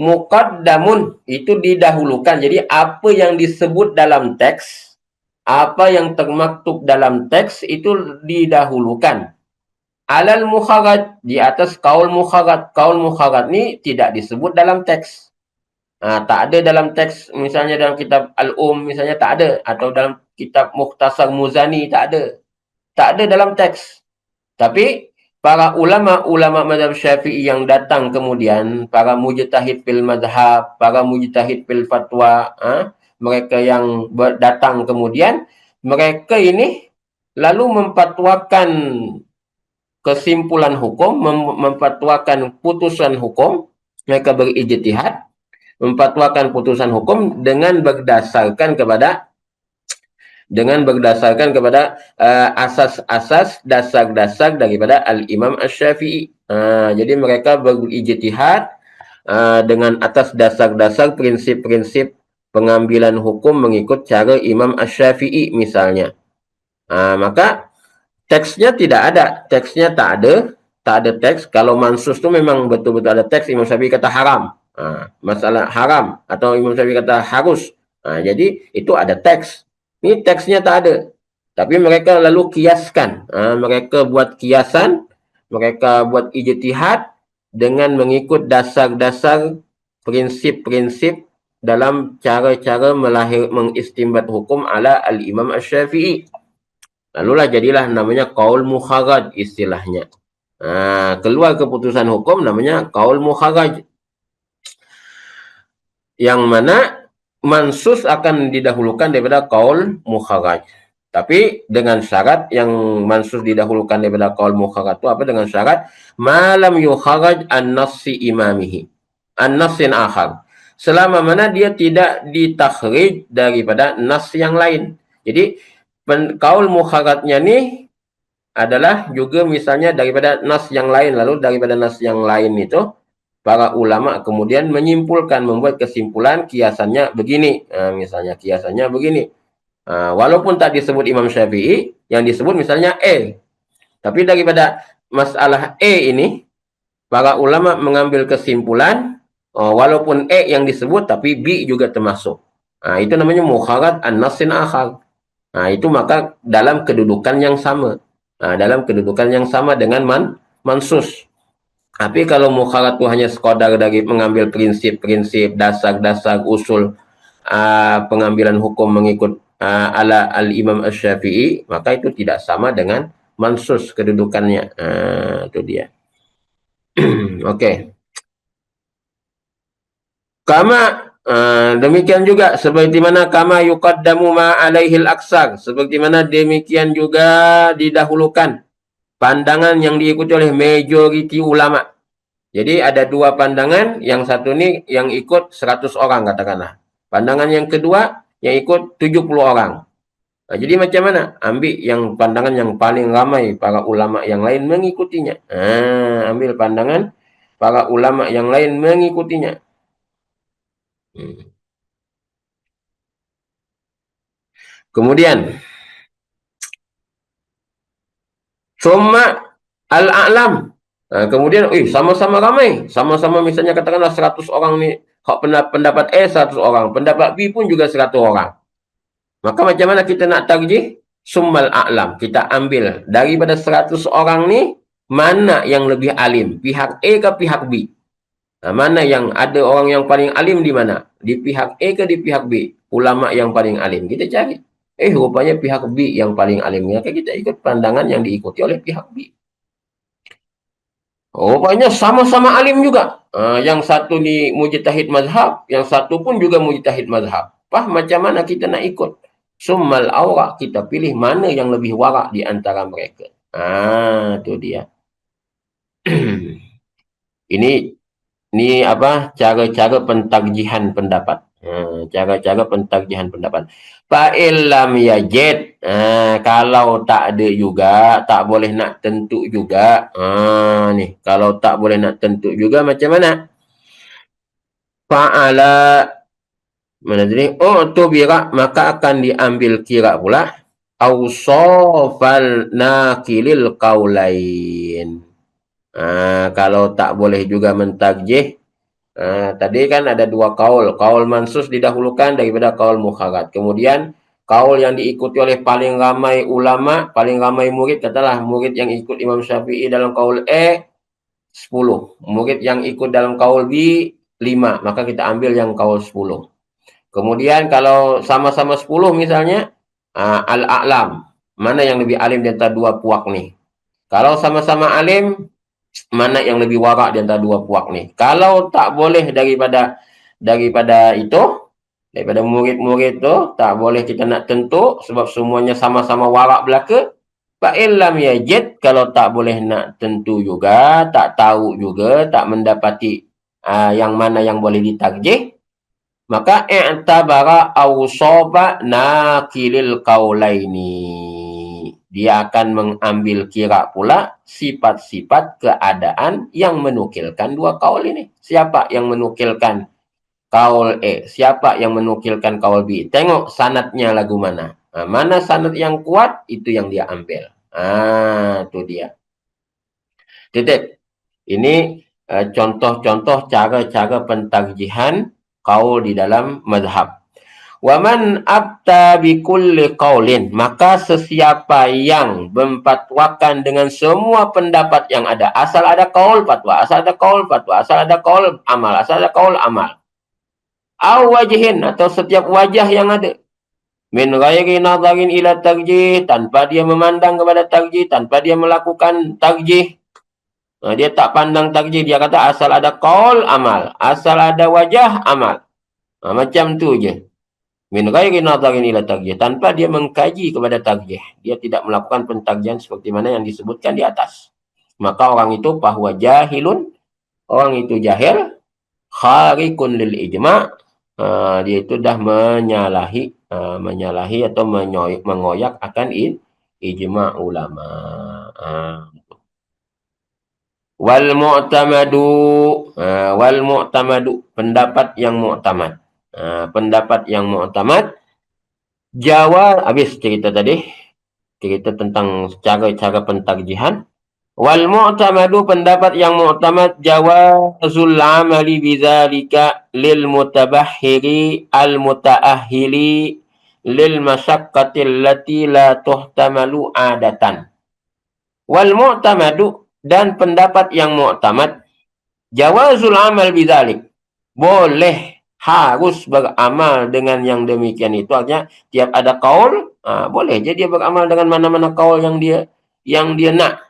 muqaddamun, itu didahulukan. Jadi apa yang disebut dalam teks, apa yang termaktub dalam teks itu didahulukan. Alal mukharraj, di atas qaul mukharraj. Qaul mukharraj ni tidak disebut dalam teks. Tak ada dalam teks, misalnya dalam kitab misalnya tak ada, atau dalam kitab Mukhtasar Muzani tak ada. Tak ada dalam teks. Tapi para ulama mazhab Syafi'i yang datang kemudian, para mujtahid fil mazhab, para mujtahid fil fatwa, mereka yang datang kemudian, mereka ini lalu memfatwakan kesimpulan hukum, memfatwakan putusan hukum, mereka berijtihad, memfatwakan putusan hukum dengan berdasarkan kepada asas-asas, dasar-dasar daripada Al-Imam Asy-Syafi'i. Jadi mereka berijtihad dengan atas dasar-dasar prinsip-prinsip pengambilan hukum mengikut cara Imam Asy-Syafi'i misalnya. Maka teksnya tidak ada, teksnya tak ada teks. Kalau mansus tu memang betul-betul ada teks. Imam Syafi'i kata haram, masalah haram, atau Imam Syafi'i kata harus. Jadi itu ada teks. Ini teksnya tak ada. Tapi mereka lalu kiaskan. Mereka buat kiasan, mereka buat ijtihad dengan mengikut dasar-dasar prinsip-prinsip dalam cara-cara mengistimbat hukum ala Al-Imam Asy-Syafi'i. Lalulah jadilah namanya qaul mukharraj istilahnya. Keluar keputusan hukum namanya qaul mukharraj. Yang mana mansus akan didahulukan daripada qaul mukharraj. Tapi dengan syarat, yang mansus didahulukan daripada qaul mukharraj itu apa? Dengan syarat malam yukharraj an-nassi imamihi, an-nassin akhar. Selama mana dia tidak ditakhrij daripada nas yang lain. Jadi qaul mukharrajnya ni adalah juga misalnya daripada nas yang lain. Lalu daripada nas yang lain itu para ulama kemudian menyimpulkan, membuat kesimpulan, kiasannya begini. Misalnya kiasannya begini. Walaupun tak disebut Imam Syafi'i, yang disebut misalnya E. Tapi daripada masalah E ini, para ulama mengambil kesimpulan, walaupun yang disebut tapi B juga termasuk. Itu namanya mukharat an-nassin akhar. Itu maka dalam kedudukan yang sama. Dalam kedudukan yang sama dengan mansus. Tapi kalau mukharat itu hanya sekadar dari mengambil prinsip-prinsip, dasar-dasar, usul pengambilan hukum mengikut ala al-Imam Asy-Syafi'i, maka itu tidak sama dengan mansus kedudukannya. Itu dia. Oke. Kama demikian juga seperti mana kama yuqaddamu ma alaihil aksar, seperti mana demikian juga didahulukan pandangan yang diikuti oleh majoriti ulama. Jadi ada dua pandangan, yang satu ini yang ikut 100 orang katakanlah. Pandangan yang kedua yang ikut 70 orang. Jadi macam mana? Ambil yang pandangan yang paling ramai para ulama yang lain mengikutinya. Ambil pandangan para ulama yang lain mengikutinya. Kemudian summa al-a'lam. Kemudian sama-sama ramai, sama-sama misalnya katakanlah 100 orang ni hak pendapat A 100 orang, pendapat B pun juga 100 orang. Maka macam mana kita nak tarjih? Summal a'lam. Kita ambil daripada 100 orang ni mana yang lebih alim, pihak A ke pihak B? Mana yang ada orang yang paling alim di mana? Di pihak A ke di pihak B? Ulama yang paling alim. Kita cari. Rupanya pihak B yang paling alim. Maka kita ikut pandangan yang diikuti oleh pihak B. Rupanya sama-sama alim juga. Yang satu ni mujtahid mazhab, yang satu pun juga mujtahid mazhab. Macam mana kita nak ikut? Summal awra, kita pilih mana yang lebih warak di antara mereka. Itu dia. Ini apa? Cara-cara pentarjihan pendapat. Cara-cara pentarjihan pendapat. Fa'illam yajid. Kalau tak ada juga, tak boleh nak tentu juga. Ni, kalau tak boleh nak tentu juga macam mana? Fa'ala mana tadi? Tubira, maka akan diambil kira pula awsafal nakilil qaulain. Kalau tak boleh juga mentarjih, tadi kan ada dua kaul. Kaul mansus didahulukan daripada kaul mukharat. Kemudian kaul yang diikuti oleh paling ramai ulama, paling ramai murid, katalah murid yang ikut Imam Syafi'i dalam kaul A 10, murid yang ikut dalam kaul B 5, maka kita ambil yang kaul 10. Kemudian kalau sama-sama 10 misalnya, al-a'lam, mana yang lebih alim di antara dua puak ni? Kalau sama-sama alim, mana yang lebih warak di antara dua puak ni? Kalau tak boleh daripada itu, daripada murid-murid tu, tak boleh kita nak tentu sebab semuanya sama-sama warak belaka. Fa'illam yajid, kalau tak boleh nak tentu juga, tak tahu juga, tak mendapati yang mana yang boleh ditarjih, maka i'tabara awsaba nakilil qaulaini. Dia akan mengambil kira pula sifat-sifat keadaan yang menukilkan dua kaul ini. Siapa yang menukilkan kaul A? Siapa yang menukilkan kaul B? Tengok sanadnya lagu mana. Mana sanad yang kuat, itu yang dia ambil. Itu dia. Titik. Ini contoh-contoh cara-cara pentarjihan kaul di dalam mazhab. Waman abta bikulli qaulin, maka sesiapa yang memfatwakan dengan semua pendapat yang ada, asal ada qaul fatwa, asal ada qaul fatwa, asal ada qaul amal, asal ada qaul amal. Aw wajhin, atau setiap wajah yang ada. Min ghairi nadharin ila tarjih, tanpa dia memandang kepada tarjih, tanpa dia melakukan tarjih. Dia tak pandang tarjih, dia kata asal ada qaul amal, asal ada wajah amal. Macam tu je. Min ghairi nadharin ila tarjih, tanpa dia mengkaji kepada tarjih, dia tidak melakukan pentarjihan seperti mana yang disebutkan di atas, maka orang itu bahwa jahilun, orang itu jahil, kharikun lil ijma', dia itu dah menyalahi atau mengoyak akan ijma' ulama. Wal mu'tamadu, pendapat yang mu'tamad. Pendapat yang mu'tamad, habis cerita tadi, cerita tentang cara-cara pentarjihan. Wal mu'tamadu, pendapat yang mu'tamad, jawazul amali bidzalika lil mutabahhiri al mutaahhili lil masyaqqati allati la tuhtamalu adatan. Wal mu'tamadu, dan pendapat yang mu'tamad, jawazul amal bidzalik, boleh, harus beramal dengan yang demikian itu. Artinya tiap ada kaul, boleh je dia beramal dengan mana-mana kaul yang dia nak.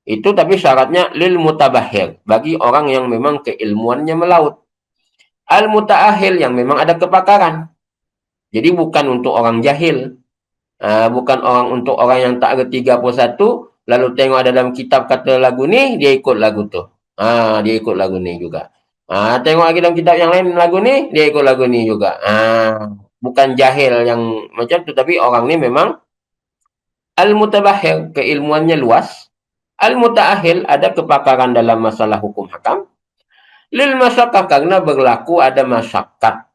Itu tapi syaratnya lil mutabahhir, bagi orang yang memang keilmuannya melaut. Al mutaahhil, yang memang ada kepakaran. Jadi bukan untuk orang jahil. Bukan untuk orang yang tak reti 31, lalu tengok ada dalam kitab kata lagu ni, dia ikut lagu tu. Dia ikut lagu ni juga. Tengok lagi dalam kitab yang lain lagu ni, dia ikut lagu ni juga. Bukan jahil yang macam tu, tapi orang ni memang al-mutabahhir, keilmuannya luas. Al-mutaahhil, ada kepakaran dalam masalah hukum hakam. Lil masyaqqah, karena berlaku ada masyaqqat.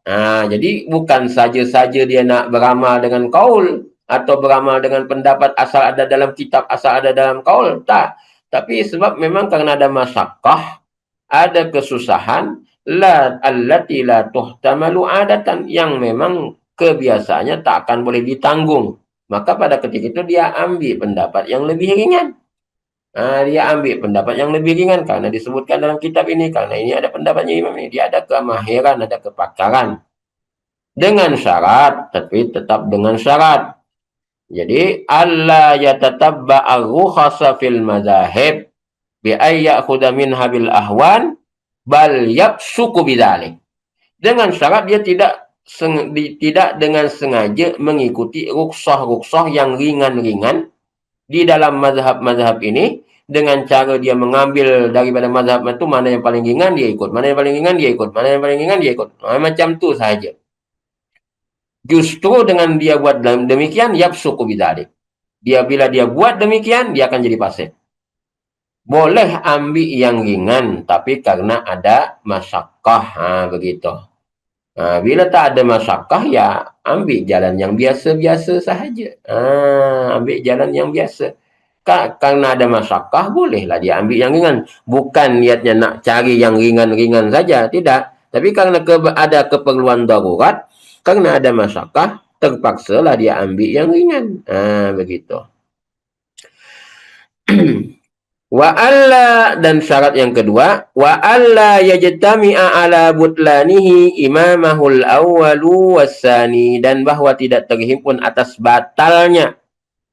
Jadi bukan saja-saja dia nak beramal dengan kaul atau beramal dengan pendapat asal ada dalam kitab, asal ada dalam kaul, tak. Tapi sebab memang karena ada masyaqqah, ada kesusahan, allati la tuhtamalu adatan, yang memang kebiasaannya tak akan boleh ditanggung. Maka pada ketika itu dia ambil pendapat yang lebih ringan. Dia ambil pendapat yang lebih ringan karena disebutkan dalam kitab ini, karena ini ada pendapatnya imam ini, dia ada kemahiran, ada kepakaran. Dengan syarat, tapi tetap dengan syarat. Jadi alla yatatabba'a rukhasa fil madzahib bi ay ya'khudha minha bil ahwan bal yabsuku bidzalik. Dengan syarat dia tidak dengan sengaja mengikuti rukhsah-rukhsah yang ringan-ringan di dalam mazhab-mazhab ini, dengan cara dia mengambil daripada mazhab itu mana yang paling ringan dia ikut, mana yang paling ringan dia ikut, mana yang paling ringan dia ikut. Macam tu saja. Justru dengan dia buat demikian, yabsuku bidzalik. Bila dia buat demikian, dia akan jadi fasik. Boleh ambil yang ringan, tapi karena ada masyaqqah, begitu. Bila tak ada masyaqqah, ya ambil jalan yang biasa-biasa sahaja. Ambil jalan yang biasa. Karena ada masyaqqah, bolehlah dia ambil yang ringan. Bukan niatnya nak cari yang ringan-ringan saja, tidak. Tapi karena ada keperluan darurat, karena ada masyaqqah, terpaksalah dia ambil yang ringan. Begitu. Wa alla, dan syarat yang kedua, wa alla yajtami'a ala butlanihi imamahul awwalu wassani, dan bahwa tidak terhimpun atas batalnya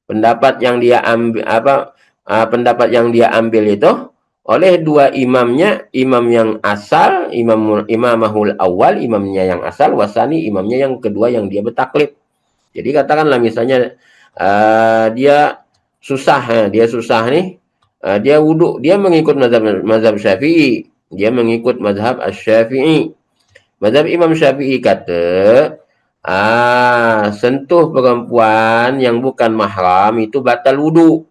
pendapat yang dia ambil, pendapat yang dia ambil itu oleh dua imamnya, imam yang asal, imamahul awal, imamnya yang asal, wasani, imamnya yang kedua yang dia bertaklid. Jadi katakanlah misalnya dia susah nih, dia wuduk, dia mengikut mazhab Syafi'i, dia mengikut mazhab Asy-Syafi'i. Mazhab Imam Syafi'i kata, sentuh perempuan yang bukan mahram itu batal wudu.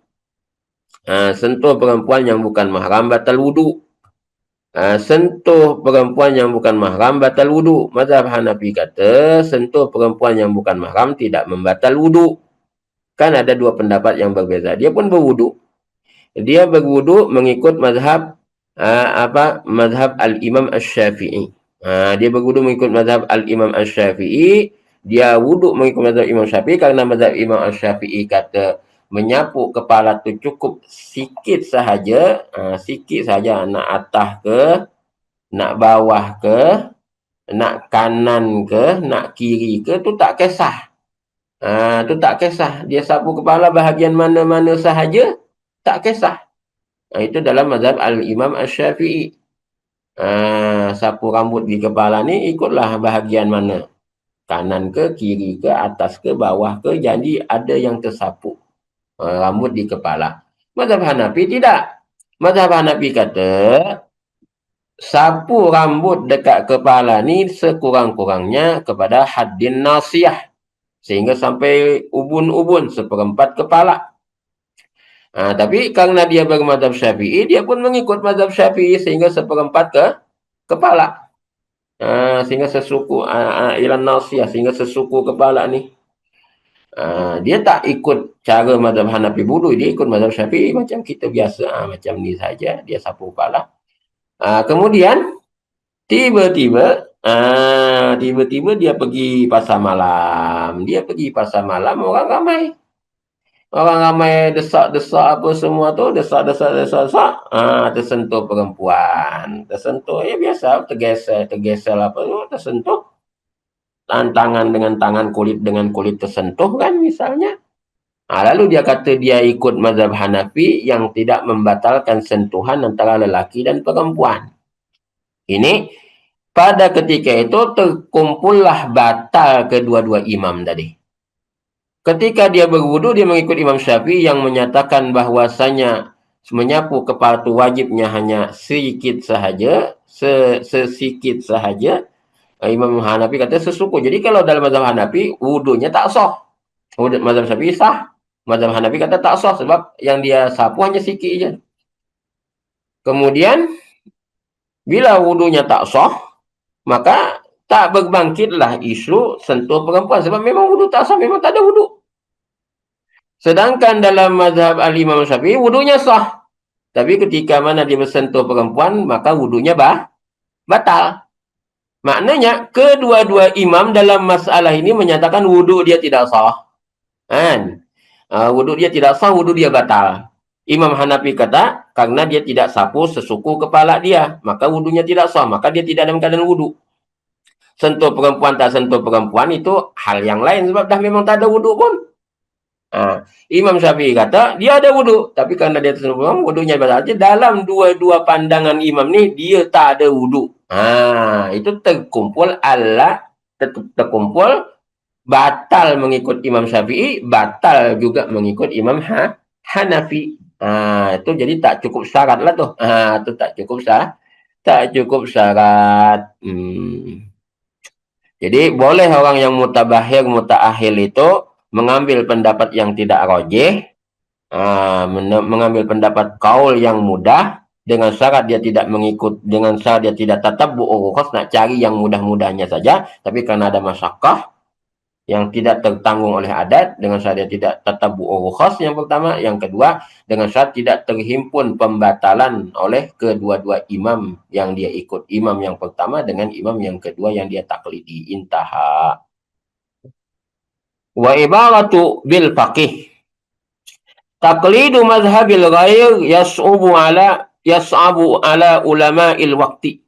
Sentuh perempuan yang bukan mahram batal wudu. Sentuh perempuan yang bukan mahram batal wudu. Mazhab Hanafi kata, sentuh perempuan yang bukan mahram tidak membatal wudu. Kan ada dua pendapat yang berbeza. Dia pun berwudu. Dia berwudu mengikut mazhab mazhab al-Imam Asy-Syafi'i. Dia berwudu mengikut mazhab al-Imam Asy-Syafi'i. Dia wudu mengikut mazhab Imam Syafi'i karena mazhab Imam Asy-Syafi'i kata menyapu kepala tu cukup sikit sahaja, nak atas ke, nak bawah ke, nak kanan ke, nak kiri ke, tu tak kisah. Tu tak kisah. Dia sapu kepala bahagian mana-mana sahaja, tak kisah. Itu dalam mazhab al-Imam Asy-Syafi'i. Sapu rambut di kepala ni ikutlah bahagian mana. Kanan ke, kiri ke, atas ke, bawah ke, jadi ada yang tersapu rambut di kepala. Mazhab Hanafi tidak. Mazhab Hanafi kata, sapu rambut dekat kepala ni sekurang-kurangnya kepada haddin nasiyah. Sehingga sampai ubun-ubun, seperempat kepala. Tapi karena dia bermazhab Syafi'i, dia pun mengikut mazhab Syafi'i sehingga seperempat ke kepala. Sehingga sesuku ilan nasiyah, sehingga sesuku kepala ni. Dia tak ikut cara mazhab Hanafi wudu, dia ikut mazhab Syafi'i macam kita biasa. Macam ni saja, dia sapu kepala. Kemudian tiba-tiba dia pergi pasar malam. Orang ramai. Orang ramai desak-desak apa semua tu, desak. Tersentuh perempuan. Tersentuh, ya biasa, tergeser apa tu, tersentuh. Tangan dengan tangan, kulit dengan kulit tersentuh kan misalnya. Lalu dia kata dia ikut mazhab Hanafi yang tidak membatalkan sentuhan antara lelaki dan perempuan. Ini pada ketika itu terkumpullah batal kedua-dua imam tadi. Ketika dia berwudu, dia mengikut Imam Syafi'i yang menyatakan bahwasanya menyapu kepala itu wajibnya hanya sedikit sahaja, sesikit sahaja. Imam Hanafi kata sesuku. Jadi kalau dalam mazhab Hanafi, wudunya tak sah. Mazhab Syafi'i sah. Mazhab Hanafi kata tak sah sebab yang dia sapu hanya sikit je. Kemudian, bila wudunya tak sah, maka tak berbangkitlah isu sentuh perempuan. Sebab memang wudu tak sah, memang tak ada wudu. Sedangkan dalam mazhab al-Imam Syafi'i, wudunya sah. Tapi ketika mana dia bersentuh perempuan, maka wudunya batal. Maknanya, kedua-dua imam dalam masalah ini menyatakan wudu dia tidak sah. Kan? Wudu dia tidak sah, wudu dia batal. Imam Hanafi kata, karena dia tidak sapu sesuku kepala dia, maka wudunya tidak sah, maka dia tidak dalam keadaan wudu. Sentuh perempuan tak sentuh perempuan itu hal yang lain, sebab dah memang tak ada wudu pun. Imam Syafi'i kata, dia ada wudu, tapi karena dia tersentuh perempuan, wudunya batal. Dalam dua-dua pandangan imam ni, dia tak ada wudu. Itu terkumpul batal mengikut Imam Syafi'i, batal juga mengikut Imam Hanafi. Itu jadi tak cukup syarat lah tu. Itu tak cukup syarat. Jadi boleh orang yang mutaakhir itu mengambil pendapat yang tidak rajih, mengambil pendapat kaul yang mudah, dengan syarat dia tidak mengikut, dengan syarat dia tidak tatabbu rukhas, nak cari yang mudah-mudahnya saja, tapi karena ada masyaqqah yang tidak tertanggung oleh adat, dengan syarat dia tidak tatabbu rukhas yang pertama, yang kedua dengan syarat tidak terhimpun pembatalan oleh kedua-dua imam yang dia ikut, imam yang pertama dengan imam yang kedua yang dia taklidi. Intaha. Wa ibaratu bil faqih taqlidu mazhabil ghair yas'abu ala ulama'il waqti.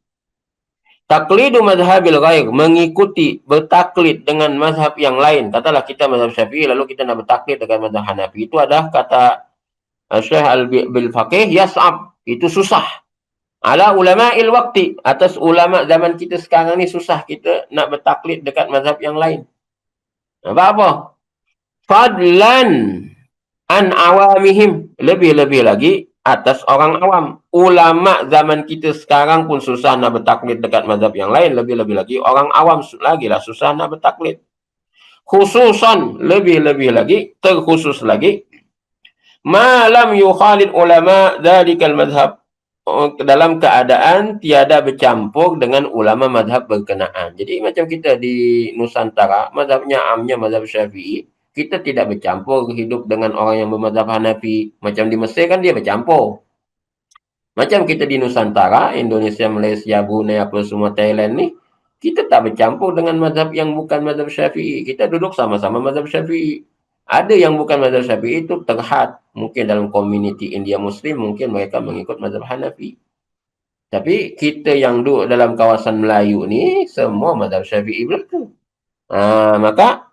Taqlidu mazhabil ghair, mengikuti, bertaklid dengan mazhab yang lain. Katalah kita mazhab Syafi'i, lalu kita nak bertaklid dengan mazhab Hanafi. Itu adalah kata Syekh al-Faqih, yas'ab, itu susah. Ala ulama'il waqti, atas ulama zaman kita sekarang ni susah kita nak bertaklid dekat mazhab yang lain. Apa? Fadlan an awamihim, lebih-lebih lagi atas orang awam. Ulama zaman kita sekarang pun susah nak bertaklid dekat mazhab yang lain, lebih-lebih lagi orang awam lagi lah susah nak bertaklid. Khususan, lebih-lebih lagi, terkhusus lagi, malam yukhalid ulama dhalikal mazhab, dalam keadaan tiada bercampur dengan ulama mazhab berkenaan. Jadi macam kita di Nusantara, mazhabnya amnya mazhab Syafi'i, kita tidak bercampur hidup dengan orang yang bermazhab Hanafi. Macam di Mesir kan dia bercampur. Macam kita di Nusantara, Indonesia, Malaysia, Brunei, apa semua, Thailand ni, kita tak bercampur dengan mazhab yang bukan mazhab Syafi'i. Kita duduk sama-sama mazhab Syafi'i. Ada yang bukan mazhab Syafi'i itu terhad. Mungkin dalam komuniti India Muslim, mungkin mereka mengikut mazhab Hanafi. Tapi kita yang duduk dalam kawasan Melayu ni, semua mazhab Syafi'i berlaku. Maka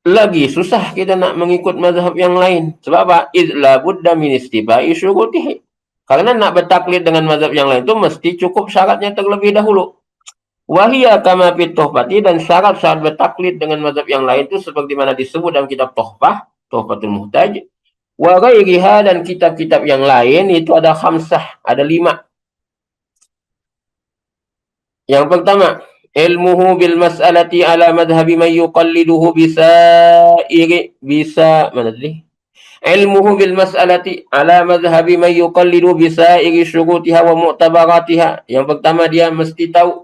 lagi susah kita nak mengikut mazhab yang lain. Sebab apa? Idla budda min istifa'i syurutihi. Karena nak bertaklid dengan mazhab yang lain itu mesti cukup syaratnya terlebih dahulu. Wahiyya kama fi tuhfati, dan syarat-syarat bertaklid dengan mazhab yang lain itu seperti mana disebut dalam kitab Tuhfah, Tuhfatul Muhtaj. Wa ghairiha, dan kitab-kitab yang lain itu ada khamsah, ada 5. Yang pertama, ilmuhu bil mas'alati ala madhhabi man yuqalliduhu ilmuhu bil mas'alati ala madhhabi man yuqallidu bisairi syurutiha wa mu'tabaratiha. Yang pertama, dia mesti tahu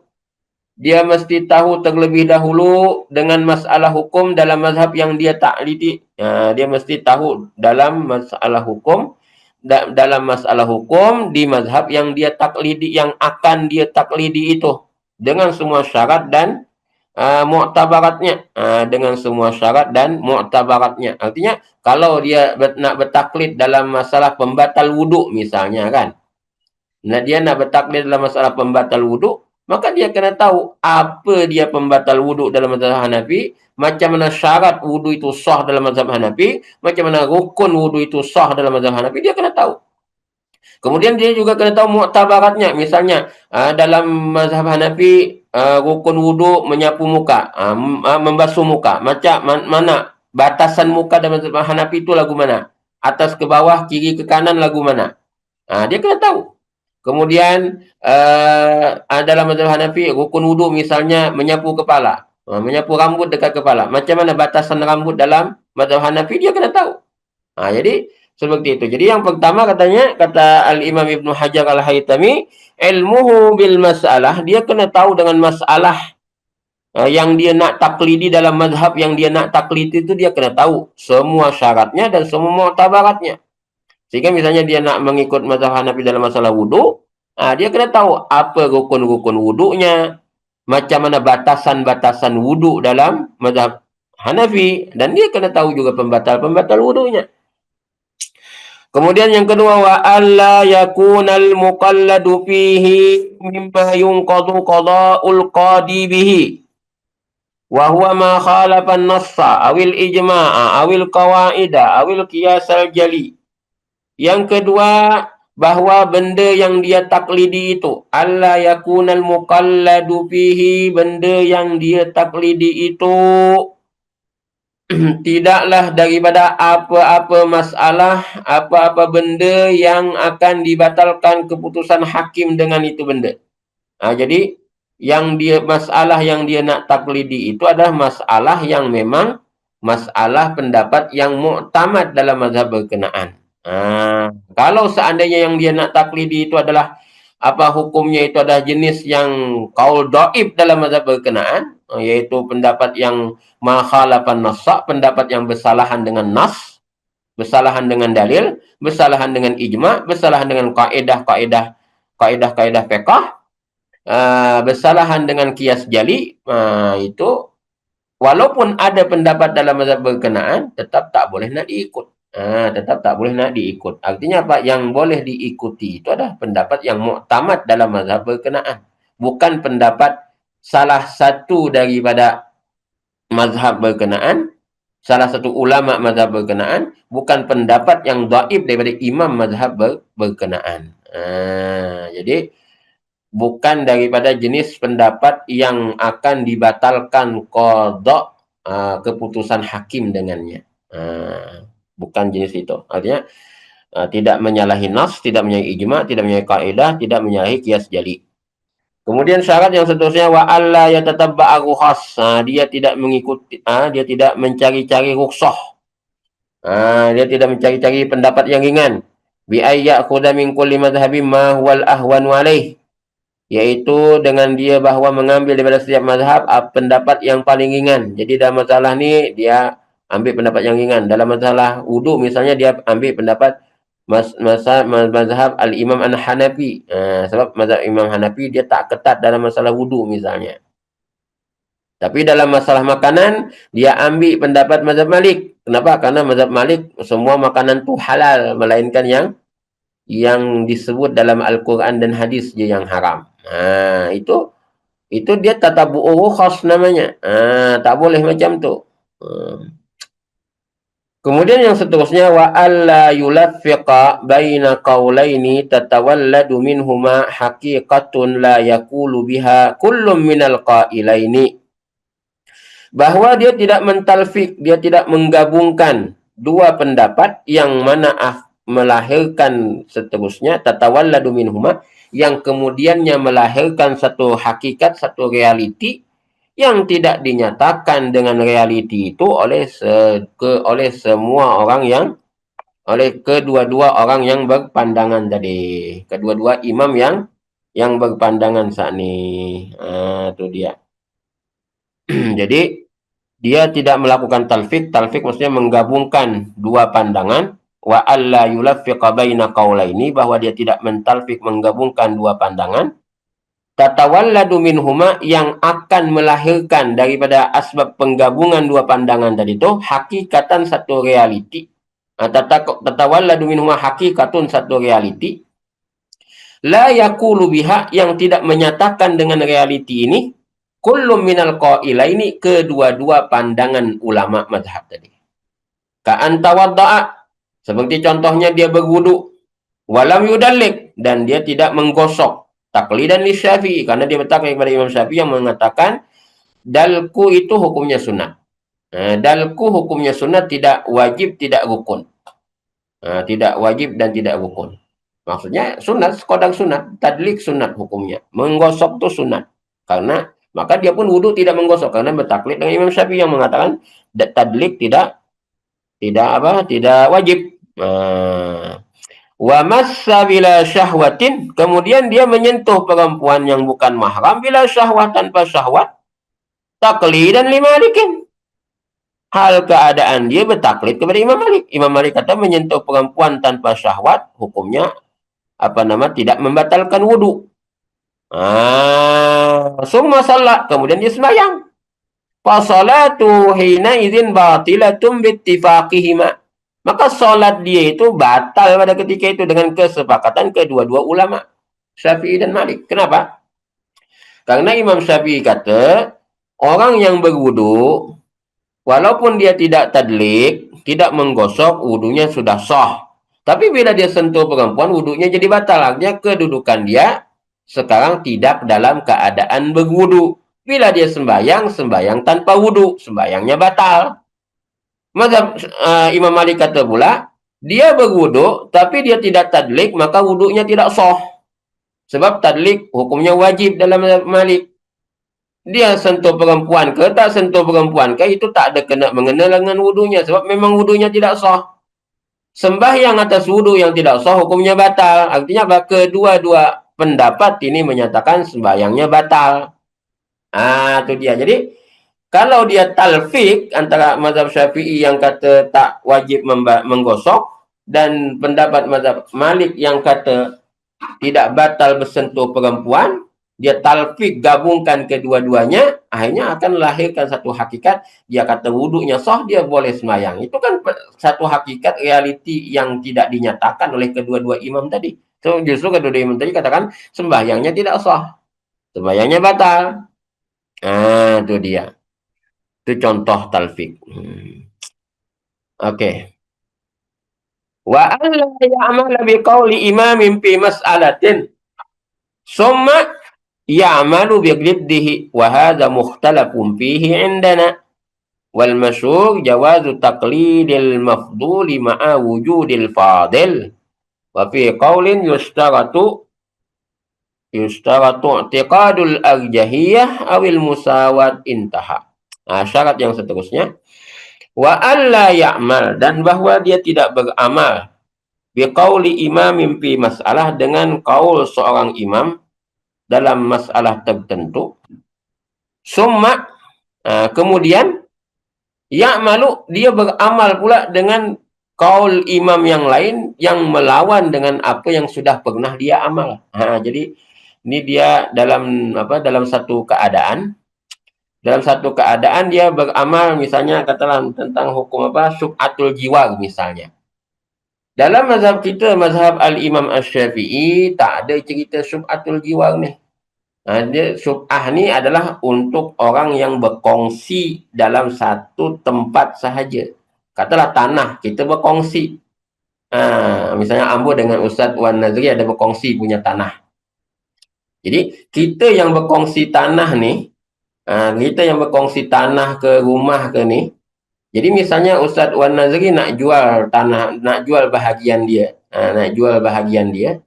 dia mesti tahu terlebih dahulu dengan masalah hukum dalam mazhab yang dia taklidi. Dia mesti tahu dalam masalah hukum dalam masalah hukum di mazhab yang dia taklidi, yang akan dia taklidi itu dengan semua syarat dan mu'tabaratnya, dengan semua syarat dan mu'tabaratnya. Artinya kalau dia nak bertaklid dalam masalah pembatal wuduk misalnya kan. Nah, dia nak bertaklid dalam masalah pembatal wuduk, maka dia kena tahu apa dia pembatal wuduk dalam mazhab Hanafi, macam mana syarat wuduk itu sah dalam mazhab Hanafi, macam mana rukun wuduk itu sah dalam mazhab Hanafi, dia kena tahu. Kemudian dia juga kena tahu mu'tabaratnya. Misalnya, dalam mazhab Hanafi, rukun wuduk menyapu muka, membasuh muka. Macam mana batasan muka dalam mazhab Hanafi itu lagu mana? Atas ke bawah, kiri ke kanan lagu mana? Dia kena tahu. Kemudian dalam mazhab Hanafi, rukun wuduk misalnya menyapu kepala, menyapu rambut dekat kepala. Macam mana batasan rambut dalam mazhab Hanafi, dia kena tahu. Jadi seperti itu. Jadi yang pertama katanya, kata Al-Imam Ibnu Hajar Al-Haytami, ilmuhu bil masalah, dia kena tahu dengan masalah yang dia nak taklidi dalam mazhab yang dia nak taklidi itu, dia kena tahu semua syaratnya dan semua mu'tabaratnya. Sehingga misalnya dia nak mengikut mazhab Hanafi dalam masalah wuduk, dia kena tahu apa rukun-rukun wuduknya, macam mana batasan-batasan wuduk dalam mazhab Hanafi, dan dia kena tahu juga pembatal-pembatal wuduknya. Kemudian yang kedua, wa alla yakunal muqalladu fihi mimma yunqadu qada'ul qadi bihi wa huwa ma khalafa an-nassa awil ijma'a awil qawaida awil qiyasal jali. Yang kedua, bahawa benda yang dia taklidi itu, alla yakunal muqalladu fihi, benda yang dia taklidi itu tidaklah daripada apa-apa masalah, apa-apa benda yang akan dibatalkan keputusan hakim dengan itu benda. Jadi masalah yang dia nak taklidi itu adalah masalah yang memang masalah pendapat yang muktamad dalam mazhab berkenaan. Kalau seandainya yang dia nak taklidi itu adalah hukumnya itu adalah jenis yang qaul dhaif dalam mazhab berkenaan, yaitu pendapat yang makhalafan nassa, pendapat yang bersalahan dengan nas, bersalahan dengan dalil, bersalahan dengan ijma, bersalahan dengan kaedah-kaedah fiqh, bersalahan dengan qiyas jali, itu walaupun ada pendapat dalam mazhab berkenaan, tetap tak boleh nak diikut. Tetap tak boleh nak diikut. Artinya apa? Yang boleh diikuti itu adalah pendapat yang muktamad dalam mazhab berkenaan. Bukan pendapat salah satu daripada mazhab berkenaan, salah satu ulama mazhab berkenaan, bukan pendapat yang dhaif daripada imam mazhab berkenaan. Jadi bukan daripada jenis pendapat yang akan dibatalkan qada keputusan hakim dengannya. Bukan jenis itu. Artinya tidak menyalahi nas, tidak menyalahi ijma, tidak menyalahi kaedah, tidak menyalahi qiyas jali. Kemudian syarat yang seterusnya, wa alla yatatabba'a rukhas. Dia tidak mengikuti, dia tidak mencari-cari rukhsah. Dia tidak mencari-cari pendapat yang ringan. Bi ayyakhudha min kulli madhhabin ma huwal ahwanu alaih. Yaitu dengan dia bahawa mengambil daripada setiap mazhab pendapat yang paling ringan. Jadi dalam masalah ni dia ambil pendapat yang ringan. Dalam masalah wuduk misalnya, dia ambil pendapat mazhab Al-Imam An-Hanafi. Sebab mazhab Imam Hanafi dia tak ketat dalam masalah wuduk misalnya. Tapi dalam masalah makanan, dia ambil pendapat mazhab Malik. Kenapa? Karena mazhab Malik semua makanan tu halal, melainkan yang disebut dalam Al-Quran dan hadis je yang haram. Itu dia tatabu'u rukhas namanya. Tak boleh macam tu. Kemudian yang seterusnya, wa alla yulaffiqa baina qaulaini tatawalladu minhuma haqiqatun la yaqulu biha kullum minal qailaini. Bahawa dia tidak mentalfik, dia tidak menggabungkan dua pendapat yang mana melahirkan seterusnya tatawalladu minhuma, yang kemudiannya melahirkan satu hakikat, satu realiti yang tidak dinyatakan dengan realiti itu oleh semua orang yang, oleh kedua-dua orang yang berpandangan tadi, kedua-dua imam yang yang berpandangan saat ni. Tu dia. Jadi dia tidak melakukan talfiq. Talfiq maksudnya menggabungkan dua pandangan. Wa alla yulaffiqa baina qaulaini, bahwa dia tidak mentalfiq, menggabungkan dua pandangan. Tatawalladu minhuma, yang akan melahirkan daripada asbab penggabungan dua pandangan tadi itu hakikatan satu realiti. Tatawalladu minhuma hakikatun satu realiti. La yaqulu biha, yang tidak menyatakan dengan realiti ini. Kullum minal qailaini, kedua-dua pandangan ulama mazhab tadi. Ka'an tawadda'a, seperti contohnya dia berwudu, walam yudallik, dan dia tidak menggosok. Taklidan li Syafi'i, karena dia bertaklid kepada Imam Syafi'i yang mengatakan dalku itu hukumnya sunat. Dalku hukumnya sunat, tidak wajib, tidak rukun. Tidak wajib dan tidak rukun. Maksudnya sunat, sekadar sunat. Tadlik sunat hukumnya. Menggosok itu sunat. Karena maka dia pun wudu tidak menggosok, karena bertaklid dengan Imam Syafi'i yang mengatakan tadlik tidak wajib. Wa massa bila syahwatin, kemudian dia menyentuh perempuan yang bukan mahram bila syahwat, tanpa syahwat, taklidan li Malikin, hal keadaan dia bertaklid kepada Imam Malik. Imam Malik kata menyentuh perempuan tanpa syahwat hukumnya tidak membatalkan wudu. Summa salat, kemudian dia sembahyang. Fa salatu hina idzin batilatun bittifaqihima, maka solat dia itu batal pada ketika itu dengan kesepakatan kedua-dua ulama, Syafi'i dan Malik. Kenapa? Karena Imam Syafi'i kata, orang yang berwudu, walaupun dia tidak tadlik, tidak menggosok, wudunya sudah sah. Tapi bila dia sentuh perempuan, wudunya jadi batal. Artinya kedudukan dia sekarang tidak dalam keadaan berwudu. Bila dia sembahyang tanpa wudu, sembahyangnya batal. Mazhab Imam Malik kata pula, dia berwudu tapi dia tidak tadlik, maka wudunya tidak sah. Sebab tadlik hukumnya wajib dalam mazhab Malik. Dia sentuh perempuan ke tak sentuh perempuan ke, itu tak ada kena mengena dengan wudunya, sebab memang wudunya tidak sah. Sembahyang atas wudu yang tidak sah hukumnya batal. Artinya kedua-dua pendapat ini menyatakan sembahyangnya batal. Itu dia. Jadi kalau dia talfiq antara mazhab Syafi'i yang kata tak wajib menggosok dan pendapat mazhab Malik yang kata tidak batal bersentuh perempuan, dia talfiq gabungkan kedua-duanya, akhirnya akan melahirkan satu hakikat. Dia kata wudunya sah, dia boleh sembahyang. Itu kan satu hakikat realiti yang tidak dinyatakan oleh kedua-dua imam tadi. So, justru kedua-dua imam tadi katakan sembahyangnya tidak sah, sembahyangnya batal. Itu dia. Itu contoh talfiq. Oke. Wa alla ya'mala biqauli imamin fi mas'alatin summa ya'malu biqliddihi wa hadha mukhtalafun fihi 'indana wal masyhur jawazu taqlidil mafduli ma'a wujudil fadil wa fi qaulin yustaratu i'tiqadul arjahiyah awil musawat intaha. Syarat yang seterusnya, wa alla ya'mal, dan bahwa dia tidak beramal, biqauli imamin fi masalah, dengan qaul seorang imam dalam masalah tertentu. Summa, kemudian ya'malu, dia beramal pula dengan qaul imam yang lain yang melawan dengan apa yang sudah pernah dia amal. Jadi ini dia dalam satu keadaan. Dalam satu keadaan dia beramal, misalnya katalah tentang hukum syub'atul jiwar misalnya. Dalam mazhab kita, mazhab al-Imam Asy-Syafi'i, tak ada cerita syub'atul jiwar ni. Dia syub'ah ni adalah untuk orang yang berkongsi dalam satu tempat sahaja. Katalah tanah, kita berkongsi. Misalnya Ambo dengan Ustaz Wan Nazri ada berkongsi punya tanah. Jadi kita yang berkongsi tanah ni, kita yang berkongsi tanah ke rumah ke ni. Jadi misalnya Ustaz Wan Nazri nak jual tanah, nak jual bahagian dia.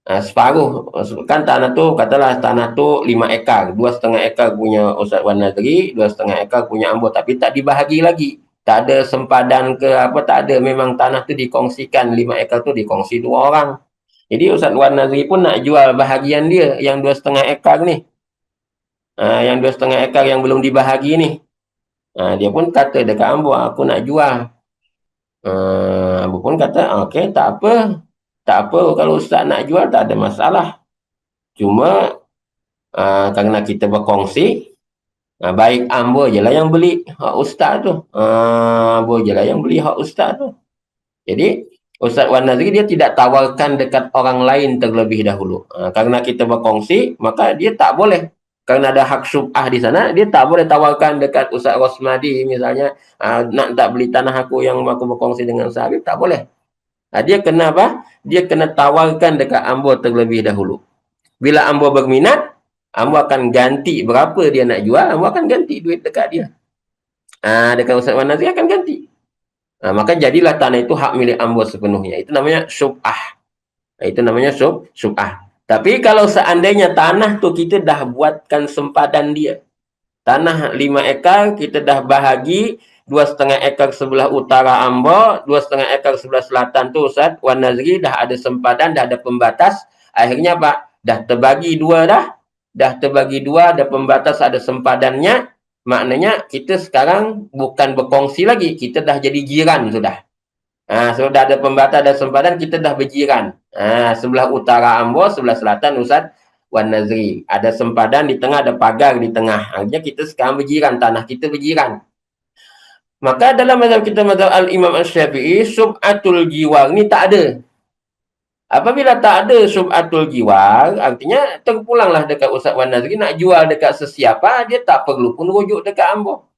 Separuh. Kan tanah tu, katalah tanah tu 5 ekar. 2,5 ekar punya Ustaz Wan Nazri, 2,5 ekar punya Ambo. Tapi tak dibahagi lagi. Tak ada sempadan ke apa, tak ada. Memang tanah tu dikongsikan, 5 ekar tu dikongsi 2 orang. Jadi Ustaz Wan Nazri pun nak jual bahagian dia yang 2,5 ekar ni. Yang 2,5 ekar yang belum dibahagi ni. Dia pun kata dekat ambo, aku nak jual. Ambo pun kata, okey, tak apa. Tak apa, kalau Ustaz nak jual tak ada masalah. Cuma kerana kita berkongsi, baik ambo je lah yang beli hak Ustaz tu. Ambo je lah yang beli hak Ustaz tu. Jadi Ustaz Wan Nazri dia tidak tawarkan dekat orang lain terlebih dahulu. Karena kita berkongsi, maka dia tak boleh. Kerana ada hak syubhah di sana, dia tak boleh tawarkan dekat Ustaz Rosmadi misalnya, nak tak beli tanah aku yang aku berkongsi dengan Ustaz Habib, tak boleh. Dia kena apa? Dia kena tawarkan dekat ambo terlebih dahulu. Bila ambo berminat, ambo akan ganti berapa dia nak jual, ambo akan ganti duit dekat dia. Dekat Ustaz Wan Nazri akan ganti. Maka jadilah tanah itu hak milik ambo sepenuhnya. Itu namanya syubhah. Itu namanya syubhah. Tapi kalau seandainya tanah tu kita dah buatkan sempadan dia. Tanah 5 ekar kita dah bahagi, 2,5 ekar sebelah utara ambo, 2,5 ekar sebelah selatan tu Ustaz Wan Nazri dah ada sempadan, dah ada pembatas. Akhirnya apa? Dah terbagi dua dah. Dah terbagi dua, ada pembatas, ada sempadannya. Maknanya kita sekarang bukan berkongsi lagi, kita dah jadi jiran sudah. Sudah ada pembatas, ada sempadan, kita dah berjiran. Sebelah utara ambo, sebelah selatan Ustaz Wan Nazri. Ada sempadan di tengah, ada pagar di tengah. Artinya kita sekarang berjiran, tanah kita berjiran. Maka dalam mazhab kita, mazhab Al-Imam Asy-Syafi'i, sub'atul jiwar ni tak ada. Apabila tak ada sub'atul jiwar, artinya terpulanglah dekat Ustaz Wan Nazri nak jual dekat sesiapa, dia tak perlu pun rujuk dekat ambo.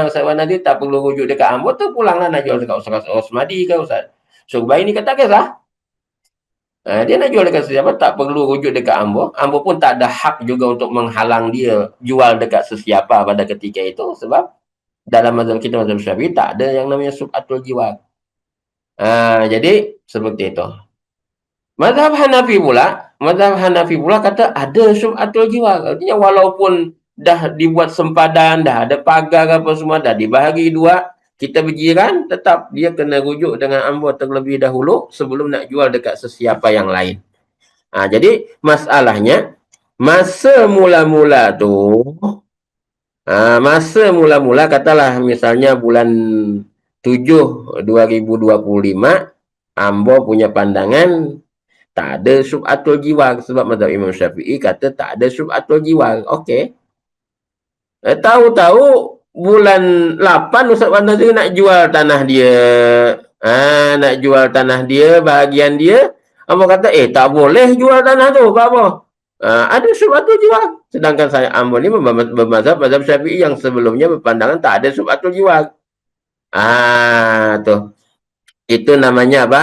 Ustaz Wan Nazri tak perlu rujuk dekat ambo, terpulanglah nak jual dekat Ustaz Osmadi ke Ustaz Syubai ni, kata kisah. Dia nak jual dekat sesiapa, tak perlu rujuk dekat ambo. Ambo pun tak ada hak juga untuk menghalang dia jual dekat sesiapa pada ketika itu. Sebab dalam mazhab kita, mazhab Syafi'i, tak ada yang namanya sub'atul jiwar. Jadi seperti itu. Mazhab Hanafi pula kata ada sub'atul jiwar. Artinya walaupun dah dibuat sempadan, dah ada pagar apa semua, dah dibahagi dua, kita berjiran, tetap dia kena rujuk dengan ambo terlebih dahulu sebelum nak jual dekat sesiapa yang lain. Jadi masalahnya, masa mula-mula katalah misalnya bulan 7 2025, ambo punya pandangan tak ada sub'atul jiwar, sebab mazhab Imam Syafi'i kata tak ada sub'atul jiwar. Okey. Tahu-tahu bulan 8 Ustaz Wan Nazri nak jual tanah dia. Nak jual tanah dia, bahagian dia. Ambo kata, tak boleh jual tanah tu. Apa? Ada sub'atul jiwar. Sedangkan ambo ni bermazhab mazhab Syafi'i yang sebelumnya berpandangan tak ada sub'atul jiwar. Tu. Itu namanya apa?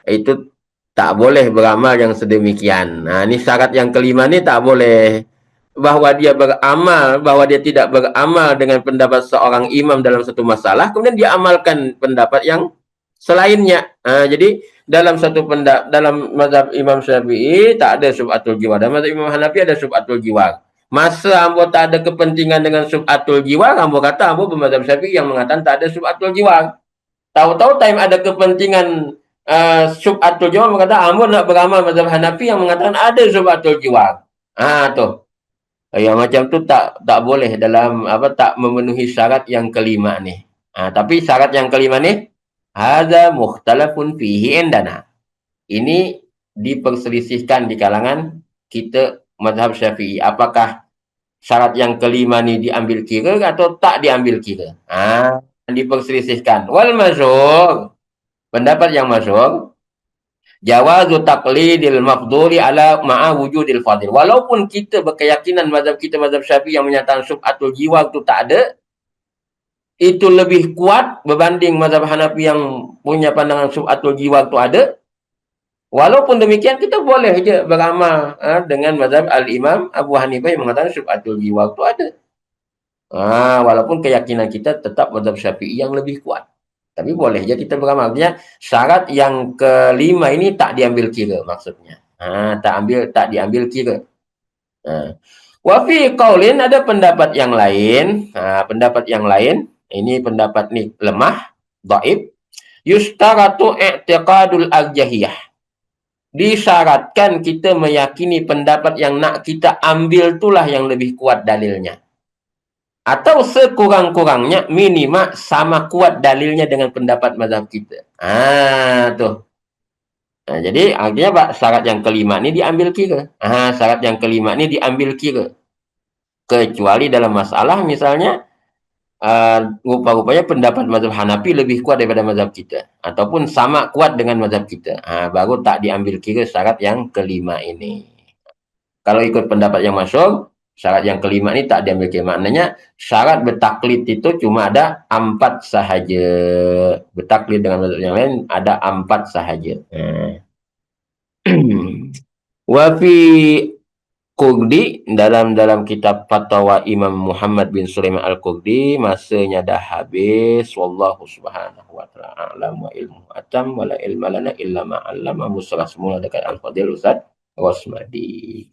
Itu tak boleh beramal yang sedemikian. Ni syarat yang kelima ni tak boleh. Bahawa dia beramal, bahawa dia tidak beramal dengan pendapat seorang imam dalam satu masalah, kemudian dia amalkan pendapat yang selainnya. Jadi dalam satu dalam mazhab Imam Syafi'i tak ada sub'atul jiwar. Dalam mazhab Imam Hanafi ada sub'atul jiwar. Masa ambo tak ada kepentingan dengan sub'atul jiwar, ambo kata ambo bermazhab Syafi'i yang mengatakan tak ada sub'atul jiwar. Tahu-tahu time ada kepentingan sub'atul jiwar, berkata ambo nak beramal mazhab Hanafi yang mengatakan ada sub'atul jiwar. Tu. Yang macam tu tak boleh dalam tak memenuhi syarat yang kelima ni. Tapi syarat yang kelima ni, hadza mukhtalafun fihi indana. Ini diperselisihkan di kalangan kita mazhab Syafi'i. Apakah syarat yang kelima ni diambil kira atau tak diambil kira? Diperselisihkan. Wal masyhur, pendapat yang masyhur, jawazu taqlidil mafdhuli ala ma'a wujudil fadil. Walaupun kita berkeyakinan mazhab kita, mazhab Syafi'i yang menyatakan sub'atul jiwar tu tak ada, itu lebih kuat berbanding mazhab Hanafi yang punya pandangan sub'atul jiwar tu ada. Walaupun demikian, kita boleh je beramal dengan mazhab Al-Imam Abu Hanifah yang mengatakan sub'atul jiwar tu ada. Walaupun keyakinan kita tetap mazhab Syafi'i yang lebih kuat. Tapi boleh je kita beramal. Artinya syarat yang kelima ini tak diambil kira maksudnya. Tak diambil kira. Wa fi qaulin, ada pendapat yang lain. Pendapat yang lain, ini pendapat ni lemah, dhaif. Yustaratu i'tiqadul arjahiyah. disyaratkan kita meyakini pendapat yang nak kita ambil itulah yang lebih kuat dalilnya. Atau sekurang-kurangnya minimal sama kuat dalilnya dengan pendapat mazhab kita. Tuh. Nah, jadi artinya Pak, syarat yang kelima ini diambil kira. Syarat yang kelima ini diambil kira. Kecuali dalam masalah misalnya rupa-rupanya pendapat mazhab Hanafi lebih kuat daripada mazhab kita. Ataupun sama kuat dengan mazhab kita. Baru tak diambil kira syarat yang kelima ini. Kalau ikut pendapat yang masyhur, syarat yang kelima ini tak diambil kira. Maknanya syarat bertaklid itu cuma ada 4 sahaja. Bertaklid dengan mazhab yang lain ada 4 sahaja. Wafi Qurdi dalam kitab Fatwa Imam Muhammad bin Sulaiman Al-Qurdi, masanya dah habis. Wallahu subhanahu wa ta'ala a'lam wa ilmu atam wa la ilma lana illa ma 'allama. Musyrah semula dekat Al-Fadil Ustaz Rosmadi.